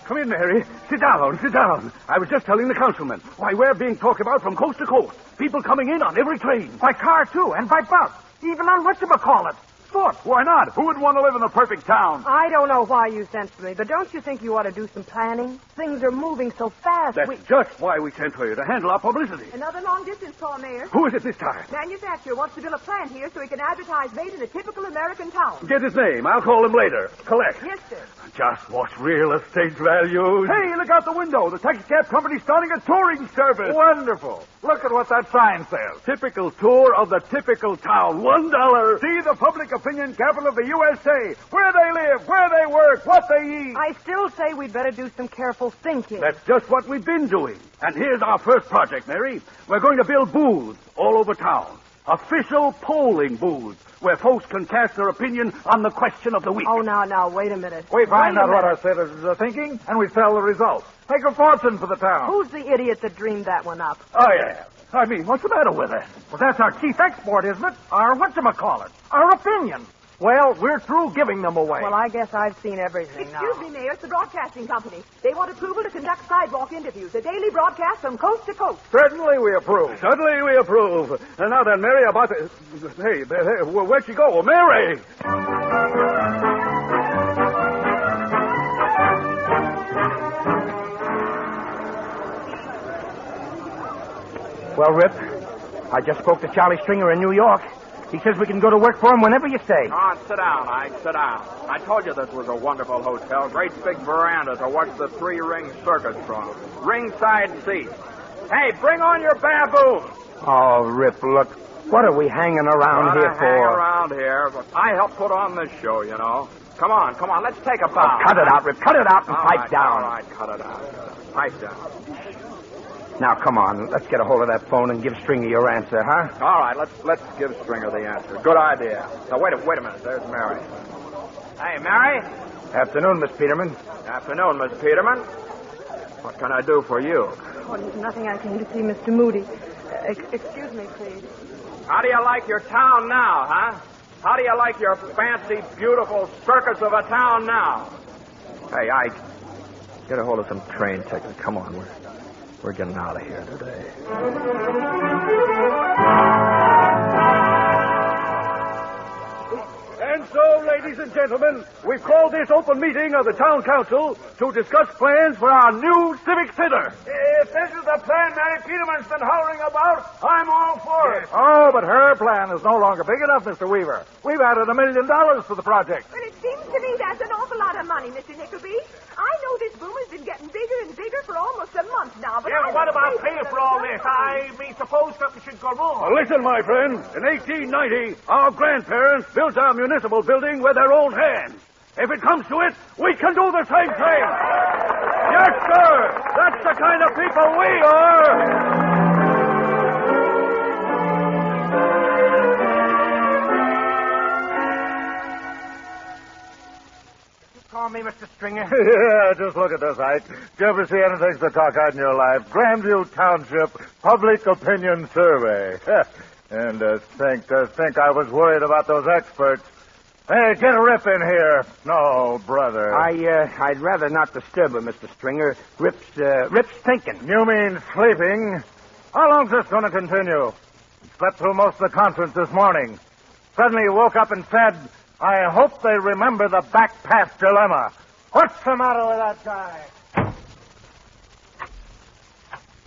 Come in, Mary. Sit down, sit down. I was just telling the councilman. Why, we're being talked about from coast to coast. People coming in on every train. By car, too, and by bus. Even on whatchamacallit. Foot. Why not? Who would want to live in a perfect town? I don't know why you sent for me, but don't you think you ought to do some planning? Things are moving so fast. That's just why we sent for you, to handle our publicity. Another long-distance call, Mayor. Who is it this time? Manufacturer wants to build a plant here so he can advertise made in a typical American town. Get his name. I'll call him later. Collect. Yes, sir. Just what's real estate values. Hey, look out the window. The taxicab company's starting a touring service. Wonderful. Look at what that sign says. Typical tour of the typical town. $1. See the public opinion capital of the USA. Where they live, where they work, what they eat. I still say we'd better do some careful thinking. That's just what we've been doing. And here's our first project, Mary. We're going to build booths all over town. Official polling booths where folks can cast their opinion on the question of the week. Oh, now, wait a minute. We find out what our citizens are thinking, and we sell the results. Make a fortune for the town. Who's the idiot that dreamed that one up? Oh, yeah. I mean, what's the matter with us? Well, that's our chief export, isn't it? Our whatchamacallit. Our opinion. Well, we're through giving them away. Well, I guess I've seen everything now. Excuse me, Mayor. It's the broadcasting company. They want approval to conduct sidewalk interviews, a daily broadcast from coast to coast. Certainly we approve. Certainly we approve. And now then, Mary, about the... Hey, where'd she go? Mary! Well, Rip, I just spoke to Charlie Stringer in New York. He says we can go to work for him whenever you say. Oh, sit down, Ike. Sit down. I told you this was a wonderful hotel. Great big veranda to watch the three-ring circus from. Ringside seats. Hey, bring on your baboons. Oh, Rip, look. What are we hanging around here for? Hang around here. But I helped put on this show, you know. Come on. Let's take a bow. Cut it out, Rip. Cut it out and pipe down. All right, cut it out. Pipe down. Now, come on. Let's get a hold of that phone and give Stringer your answer, huh? All right, let's give Stringer the answer. Good idea. Now, wait a minute. There's Mary. Hey, Mary. Afternoon, Miss Peterman. Afternoon, Miss Peterman. What can I do for you? Oh, nothing. I came to see Mr. Moody. Excuse me, please. How do you like your town now, huh? How do you like your fancy, beautiful circus of a town now? Hey, Ike, get a hold of some train tickets. Come on, we're getting out of here today. And so, ladies and gentlemen, we've called this open meeting of the town council to discuss plans for our new civic center. If this is the plan Mary Peterman's been hollering about, I'm all for it. Oh, but her plan is no longer big enough, Mr. Weaver. We've added $1 million to the project. Well, it seems to me that's an awful lot of money, Mr. Nickleby. I know this boom has been getting bigger and bigger for almost a month now, but What about paying for all this? I mean, suppose something should go wrong. Well, listen, my friend. In 1890, our grandparents built our municipal building with their own hands. If it comes to it, we can do the same thing. Yes, sir. That's the kind of people we are. Call me Mr. Stringer. Yeah, just look at this, Ike. Did you ever see anything so cockeyed in your life? Grandview Township Public Opinion Survey. And think I was worried about those experts. Hey, get a Rip in here. No, brother. I'd rather not disturb her, Mr. Stringer. Rip's thinking. You mean sleeping? How long's this going to continue? He slept through most of the conference this morning. Suddenly he woke up and said, I hope they remember the back pass dilemma. What's the matter with that guy?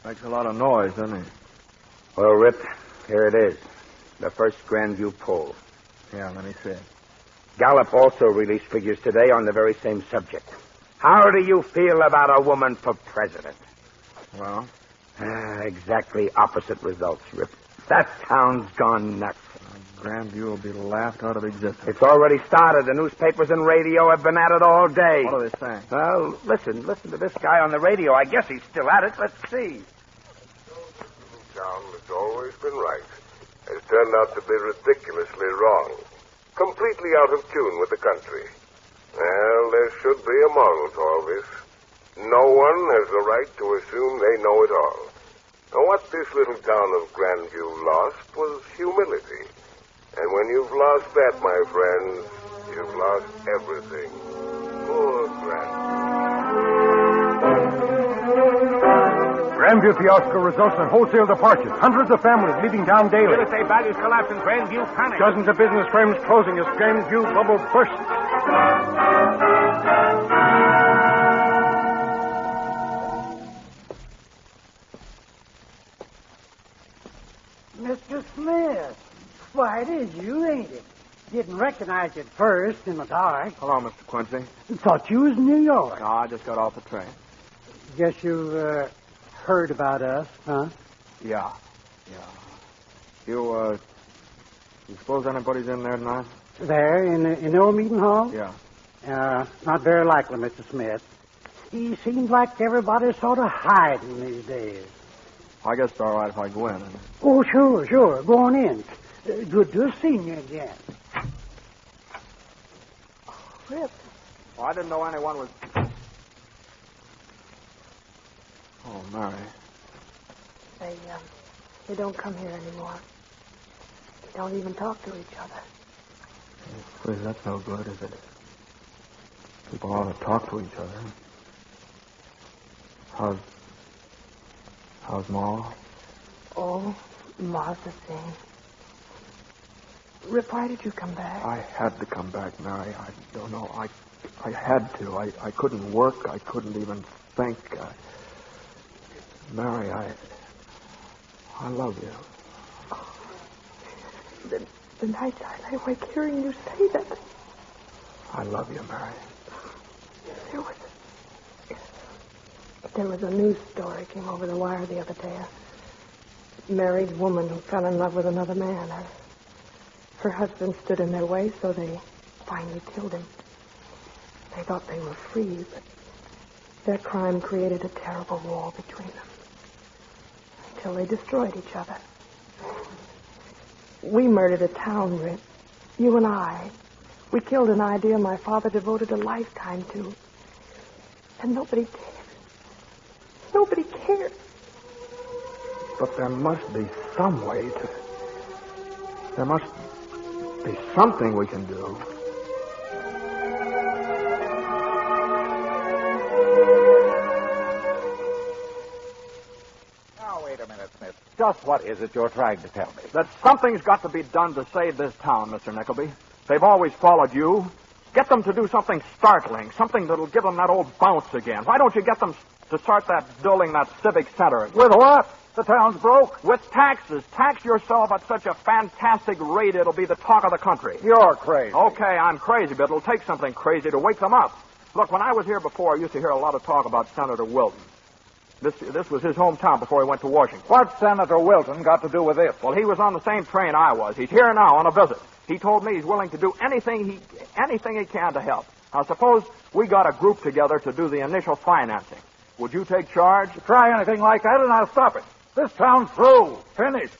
Makes a lot of noise, doesn't it? Well, Rip, here it is. The first Grandview poll. Yeah, let me see it. Gallup also released figures today on the very same subject. How do you feel about a woman for president? Well? Exactly opposite results, Rip. That town's gone nuts. Grandview will be laughed out of existence. It's already started. The newspapers and radio have been at it all day. What are they saying? Well, listen to this guy on the radio. I guess he's still at it. Let's see. Town has always been right. Has turned out to be ridiculously wrong. Completely out of tune with the country. Well, there should be a moral to all this. No one has the right to assume they know it all. Now, what this little town of Grandview lost was humility. And when you've lost that, my friends, you've lost everything. Poor Grandview. Grandview fiasco results in wholesale departures. Hundreds of families leaving town daily. Real estate values collapse in Grandview panic. Dozens of business firms closing as Grandview bubble bursts. Mr. Smith. Why, it is you, ain't it? Didn't recognize you at first in the dark. Hello, Mr. Quincy. Thought you was in New York. No, I just got off the train. Guess you've heard about us, huh? Yeah. You suppose anybody's in there tonight? There, in the old meeting hall? Yeah. Not very likely, Mr. Smith. He seems like everybody's sort of hiding these days. I guess it's all right if I go in. Oh, sure. Go on in. Good to have seen you again. Rip. Oh, I didn't know anyone was... Oh, Mary. They don't come here anymore. They don't even talk to each other. Please, that's no good, is it? People ought to talk to each other. How's Ma? Oh, Ma's the same. Rip, why did you come back? I had to come back, Mary. I don't know. I had to. I couldn't work. I couldn't even think. Mary, I love you. The nights I lay awake hearing you say that. I love you, Mary. There was a news story came over the wire the other day. A married woman who fell in love with another man. Her husband stood in their way, so they finally killed him. They thought they were free, but their crime created a terrible wall between them. Until they destroyed each other. We murdered a town, Rip. You and I. We killed an idea my father devoted a lifetime to. And nobody cares. Nobody cares. But there must be some way to... There must be something we can do. Now, wait a minute, Smith. Just what is it you're trying to tell me? That something's got to be done to save this town, Mr. Nickleby. They've always followed you. Get them to do something startling, something that'll give them that old bounce again. Why don't you get them to start building that civic center? With what? The town's broke? With taxes. Tax yourself at such a fantastic rate it'll be the talk of the country. You're crazy. Okay, I'm crazy, but it'll take something crazy to wake them up. Look, when I was here before, I used to hear a lot of talk about Senator Wilton. This was his hometown before he went to Washington. What's Senator Wilton got to do with this? Well, he was on the same train I was. He's here now on a visit. He told me he's willing to do anything he can to help. Now, suppose we got a group together to do the initial financing. Would you take charge? Try anything like that and I'll stop it. This town's through. Finished.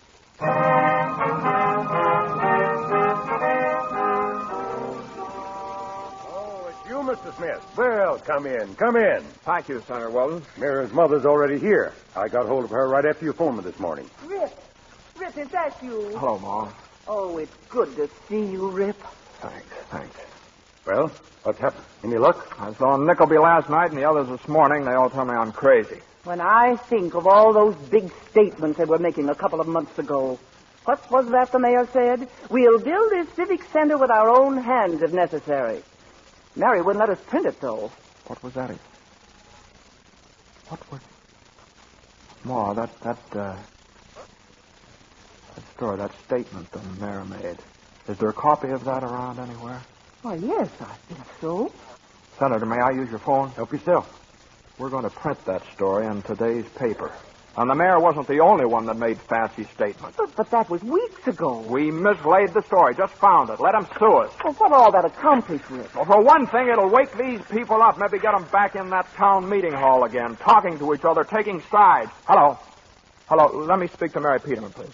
Oh, it's you, Mr. Smith. Well, come in. Thank you, Senator Weldon. Mira's mother's already here. I got hold of her right after you phoned me this morning. Rip, is that you? Hello, Mom. Oh, it's good to see you, Rip. Thanks. Well, what's happened? Any luck? I saw Nickleby last night and the others this morning. They all tell me I'm crazy. When I think of all those big statements they were making a couple of months ago. What was that the mayor said? We'll build this civic center with our own hands if necessary. Mary wouldn't let us print it, though. What was that? Ma, that story, that statement the mayor made. Is there a copy of that around anywhere? Why, yes, I think so. Senator, may I use your phone? Help yourself. We're going to print that story in today's paper. And the mayor wasn't the only one that made fancy statements. But that was weeks ago. We mislaid the story. Just found it. Let them sue us. Well, what all that accomplished, Rip? Well, for one thing, it'll wake these people up. Maybe get them back in that town meeting hall again, talking to each other, taking sides. Hello. Let me speak to Mary Peterman, please.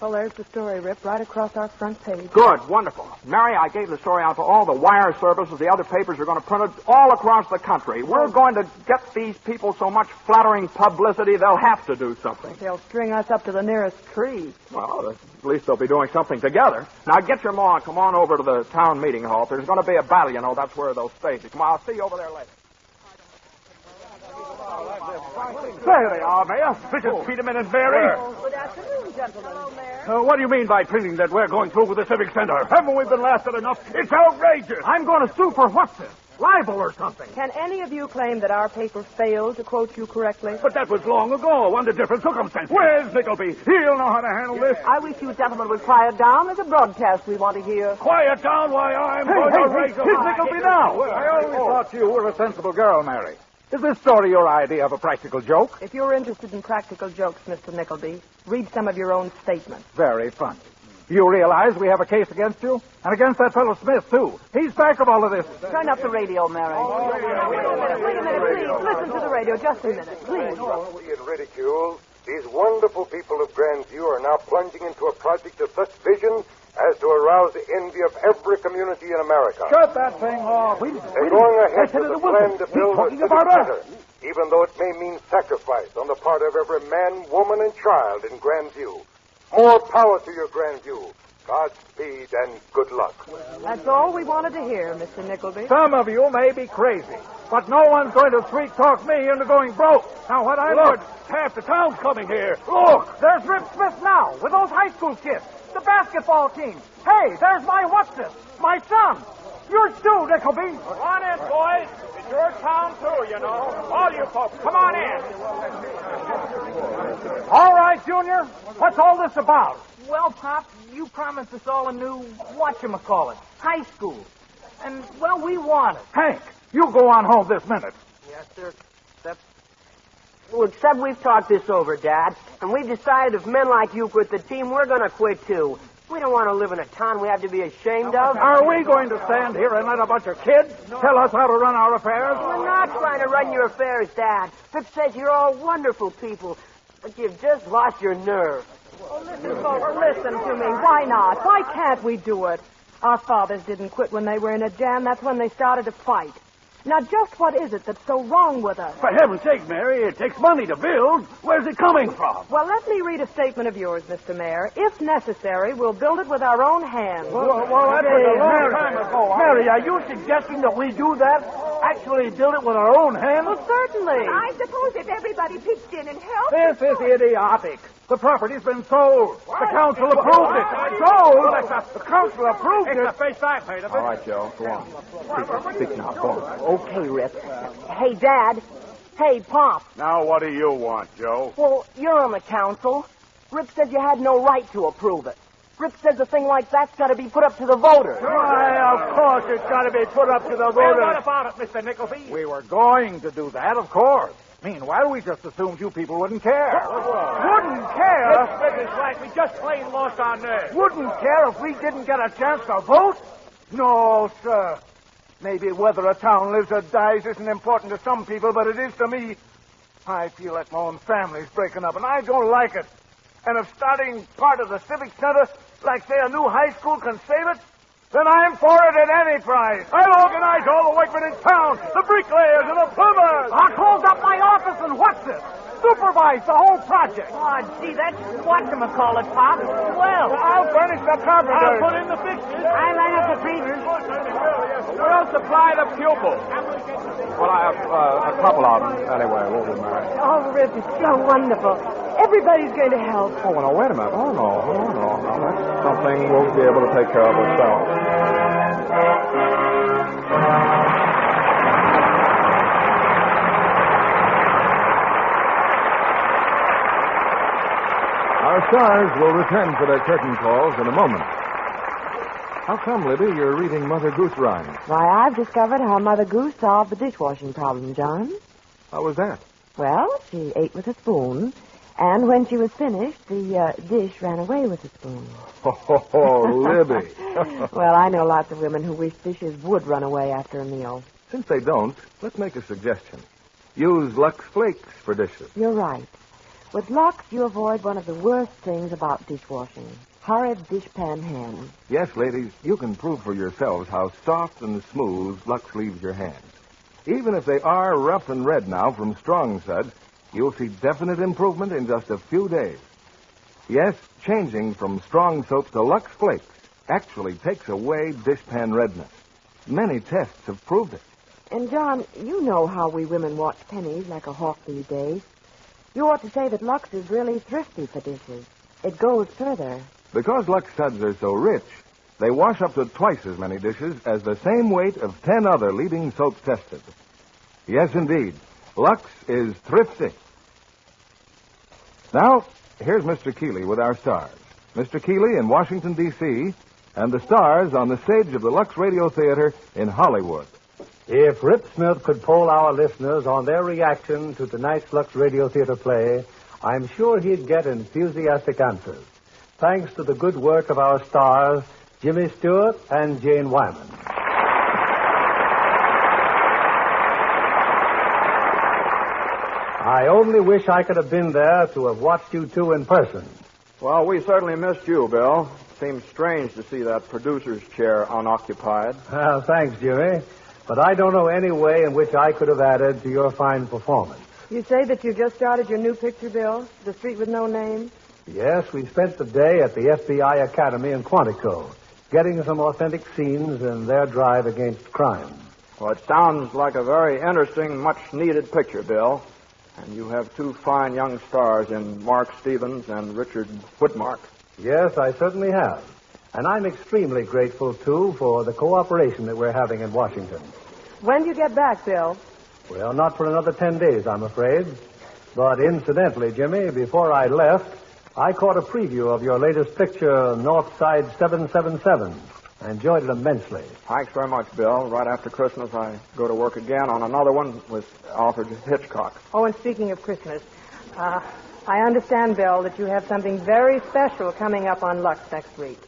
Well, there's the story, Rip, right across our front page. Good, wonderful. Mary, I gave the story out to all the wire services. The other papers are going to print it all across the country. We're going to get these people so much flattering publicity, they'll have to do something. They'll string us up to the nearest tree. Well, at least they'll be doing something together. Now, get your ma and come on over to the town meeting hall. If there's going to be a battle, you know, that's where they'll stage it. Come on, I'll see you over there later. There they are, Mayor. Mrs. Peterman and Mary. Good afternoon, gentlemen. Hello, Mayor. What do you mean by printing that we're going through with the Civic Center? Haven't we been lasted enough? It's outrageous. I'm going to sue for what's this? Libel or something. Can any of you claim that our paper failed to quote you correctly? But that was long ago, under different circumstances. Where's Nickleby? He'll know how to handle this. I wish you gentlemen would quiet down. There's a broadcast we want to hear. Quiet down, why I'm going to raise a... Here's Nickleby now. I always thought you were a sensible girl, Mary. Is this story your idea of a practical joke? If you're interested in practical jokes, Mr. Nickleby, read some of your own statements. Very funny. You realize we have a case against you? And against that fellow Smith, too. He's back of all of this. Turn up the radio, Mary. Wait a minute, please. Listen to the radio just a minute, please. In ridicule, these wonderful people of Grandview are now plunging into a project of such vision as to arouse the envy of every community in America. Shut that thing off. They're going ahead with a plan to build a civic center, even though it may mean sacrifice on the part of every man, woman, and child in Grandview. More power to your Grandview. Godspeed and good luck. That's all we wanted to hear, Mr. Nickleby. Some of you may be crazy, but no one's going to sweet-talk me into going broke. Now, what I Look, half the town's coming here. Look, there's Rip Smith now with those high school kids. The basketball team. Hey, there's my my son. You're Stu, Nickleby. Come on in, boys. It's your town, too, you know. All you folks, come on in. All right, Junior. What's all this about? Well, Pop, you promised us all a new whatchamacallit, high school. And, well, we want it. Hank, you go on home this minute. Yes, sir. Well, except we've talked this over, Dad, and we've decided if men like you quit the team, we're going to quit, too. We don't want to live in a town we have to be ashamed of. Are we going to stand here and let a bunch of kids tell us how to run our affairs? We're not trying to run your affairs, Dad. Pip says you're all wonderful people, but you've just lost your nerve. Oh, listen, folks, listen to me. Why not? Why can't we do it? Our fathers didn't quit when they were in a jam. That's when they started to fight. Now, just what is it that's so wrong with us? For heaven's sake, Mary, it takes money to build. Where's it coming from? Well, let me read a statement of yours, Mr. Mayor. If necessary, we'll build it with our own hands. Well, that was a long time ago. Mary, are you suggesting that we do that? Actually build it with our own hands? Well, certainly. I suppose if everybody pitched in and helped... This is idiotic. The property's been sold. The council approved it. Sold? The council approved it. It's the face I paid. All right, Joe, go on. Speak now, go on. Okay, Rip. Hey, Dad. Hey, Pop. Now, what do you want, Joe? Well, you're on the council. Rip said you had no right to approve it. Rip says a thing like that's got to be put up to the voters. Why, of course it's got to be put up to the voters. Well, what about it, Mr. Nickleby? We were going to do that, of course. Meanwhile, we just assumed you people wouldn't care. Wouldn't care? This business like we just plain lost our nerve. Wouldn't care if we didn't get a chance to vote? No, sir. Maybe whether a town lives or dies isn't important to some people, but it is to me. I feel like my own family's breaking up, and I don't like it. And if starting part of the Civic Center, like, say, a new high school, can save it, then I'm for it at any price. I'll organize all the workmen in town, the bricklayers and the plumbers. I'll close up my office and what's it? Supervise the whole project. Oh, gee, that's whatchamacallit, Pop. Well, I'll furnish the carpenters. I'll put in the fixtures. I line up the painters. We'll supply the pupils. Well, I have a couple of them anyway. We'll be married. Oh, Rip, it's so wonderful. Everybody's going to help. Oh, no, wait a minute. Oh, no. That's something we'll be able to take care of ourselves. Our stars will return for their curtain calls in a moment. How come, Libby, you're reading Mother Goose rhymes? Why, I've discovered how Mother Goose solved the dishwashing problem, John. How was that? Well, she ate with a spoon, and when she was finished, the dish ran away with the spoon. Oh, Libby. Well, I know lots of women who wish dishes would run away after a meal. Since they don't, let's make a suggestion. Use Lux Flakes for dishes. You're right. With Lux, you avoid one of the worst things about dishwashing. Horrid dishpan hands. Yes, ladies, you can prove for yourselves how soft and smooth Lux leaves your hands. Even if they are rough and red now from strong suds, you'll see definite improvement in just a few days. Yes, changing from strong soap to Lux Flakes actually takes away dishpan redness. Many tests have proved it. And, John, you know how we women watch pennies like a hawk these days. You ought to say that Lux is really thrifty for dishes. It goes further. Because Lux suds are so rich, they wash up to twice as many dishes as the same weight of 10 other leading soaps tested. Yes, indeed. Lux is thrifty. Now, here's Mr. Keeley with our stars. Mr. Keeley in Washington, D.C., and the stars on the stage of the Lux Radio Theater in Hollywood. If Rip Smith could poll our listeners on their reaction to tonight's Lux Radio Theater play, I'm sure he'd get enthusiastic answers. Thanks to the good work of our stars, Jimmy Stewart and Jane Wyman. I only wish I could have been there to have watched you two in person. Well, we certainly missed you, Bill. Seems strange to see that producer's chair unoccupied. Well, thanks, Jimmy. But I don't know any way in which I could have added to your fine performance. You say that you just started your new picture, Bill? The Street with No Name? Yes, we spent the day at the FBI Academy in Quantico, getting some authentic scenes in their drive against crime. Well, it sounds like a very interesting, much-needed picture, Bill. And you have two fine young stars in Mark Stevens and Richard Whitmark. Yes, I certainly have. And I'm extremely grateful, too, for the cooperation that we're having in Washington. When do you get back, Bill? Well, not for another 10 days, I'm afraid. But incidentally, Jimmy, before I left, I caught a preview of your latest picture, Northside 777. I enjoyed it immensely. Thanks very much, Bill. Right after Christmas, I go to work again on another one with Alfred Hitchcock. Oh, and speaking of Christmas, I understand, Bill, that you have something very special coming up on Lux next week.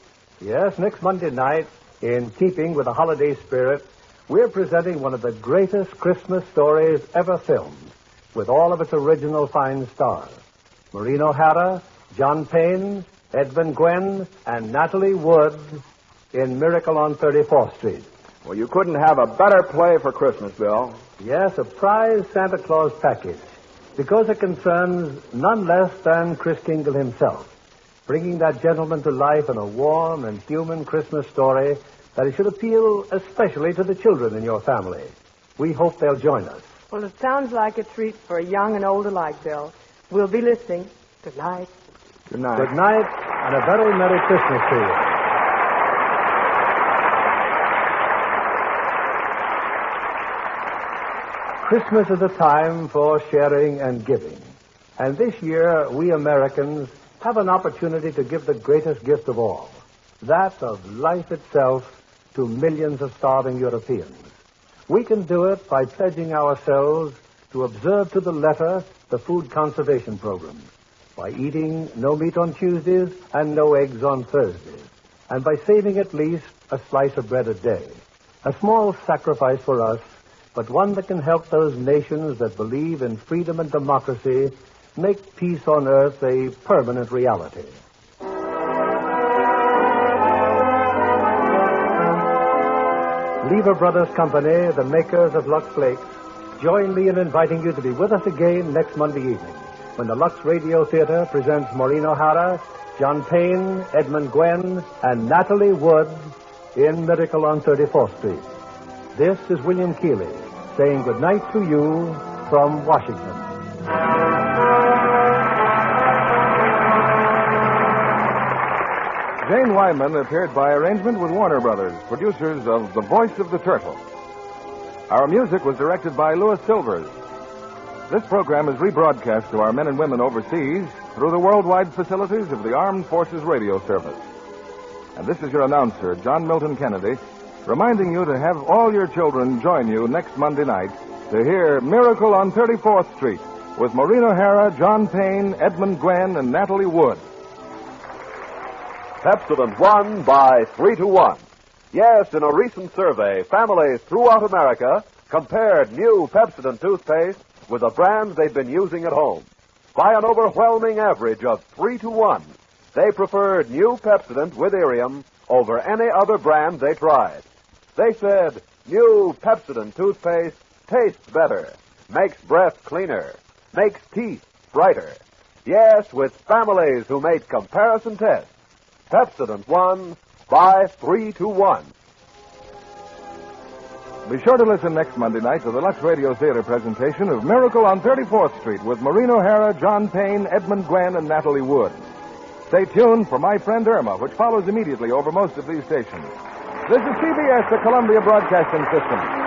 Yes, next Monday night, in keeping with the holiday spirit, we're presenting one of the greatest Christmas stories ever filmed, with all of its original fine stars. Maureen O'Hara, John Payne, Edmund Gwenn, and Natalie Wood in Miracle on 34th Street. Well, you couldn't have a better play for Christmas, Bill. Yes, a prize Santa Claus package, because it concerns none less than Kris Kingle himself, bringing that gentleman to life in a warm and human Christmas story that should appeal especially to the children in your family. We hope they'll join us. Well, it sounds like a treat for young and old alike, Bill. We'll be listening. Good night. Good night. Good night, and a very Merry Christmas to you. Christmas is a time for sharing and giving. And this year, we Americans have an opportunity to give the greatest gift of all, that of life itself to millions of starving Europeans. We can do it by pledging ourselves to observe to the letter the food conservation program, by eating no meat on Tuesdays and no eggs on Thursdays, and by saving at least a slice of bread a day. A small sacrifice for us, but one that can help those nations that believe in freedom and democracy make peace on earth a permanent reality. Lever Brothers Company, the makers of Lux Flakes, join me in inviting you to be with us again next Monday evening, when the Lux Radio Theater presents Maureen O'Hara, John Payne, Edmund Gwenn, and Natalie Wood in Miracle on 34th Street. This is William Keeley saying good night to you from Washington. Jane Wyman appeared by arrangement with Warner Brothers, producers of The Voice of the Turtle. Our music was directed by Louis Silvers. This program is rebroadcast to our men and women overseas through the worldwide facilities of the Armed Forces Radio Service. And this is your announcer, John Milton Kennedy, reminding you to have all your children join you next Monday night to hear Miracle on 34th Street with Maureen O'Hara, John Payne, Edmund Gwen, and Natalie Wood. Pepsodent won by 3-1. Yes, in a recent survey, families throughout America compared new Pepsodent toothpaste with the brands they've been using at home. By an overwhelming average of 3-1, they preferred new Pepsodent with Irium over any other brand they tried. They said new Pepsodent toothpaste tastes better, makes breath cleaner, makes teeth brighter. Yes, with families who made comparison tests, Pepsodent won by 3-1. Be sure to listen next Monday night to the Lux Radio Theater presentation of Miracle on 34th Street with Maureen O'Hara, John Payne, Edmund Gwen, and Natalie Wood. Stay tuned for My Friend Irma, which follows immediately over most of these stations. This is CBS, the Columbia Broadcasting System.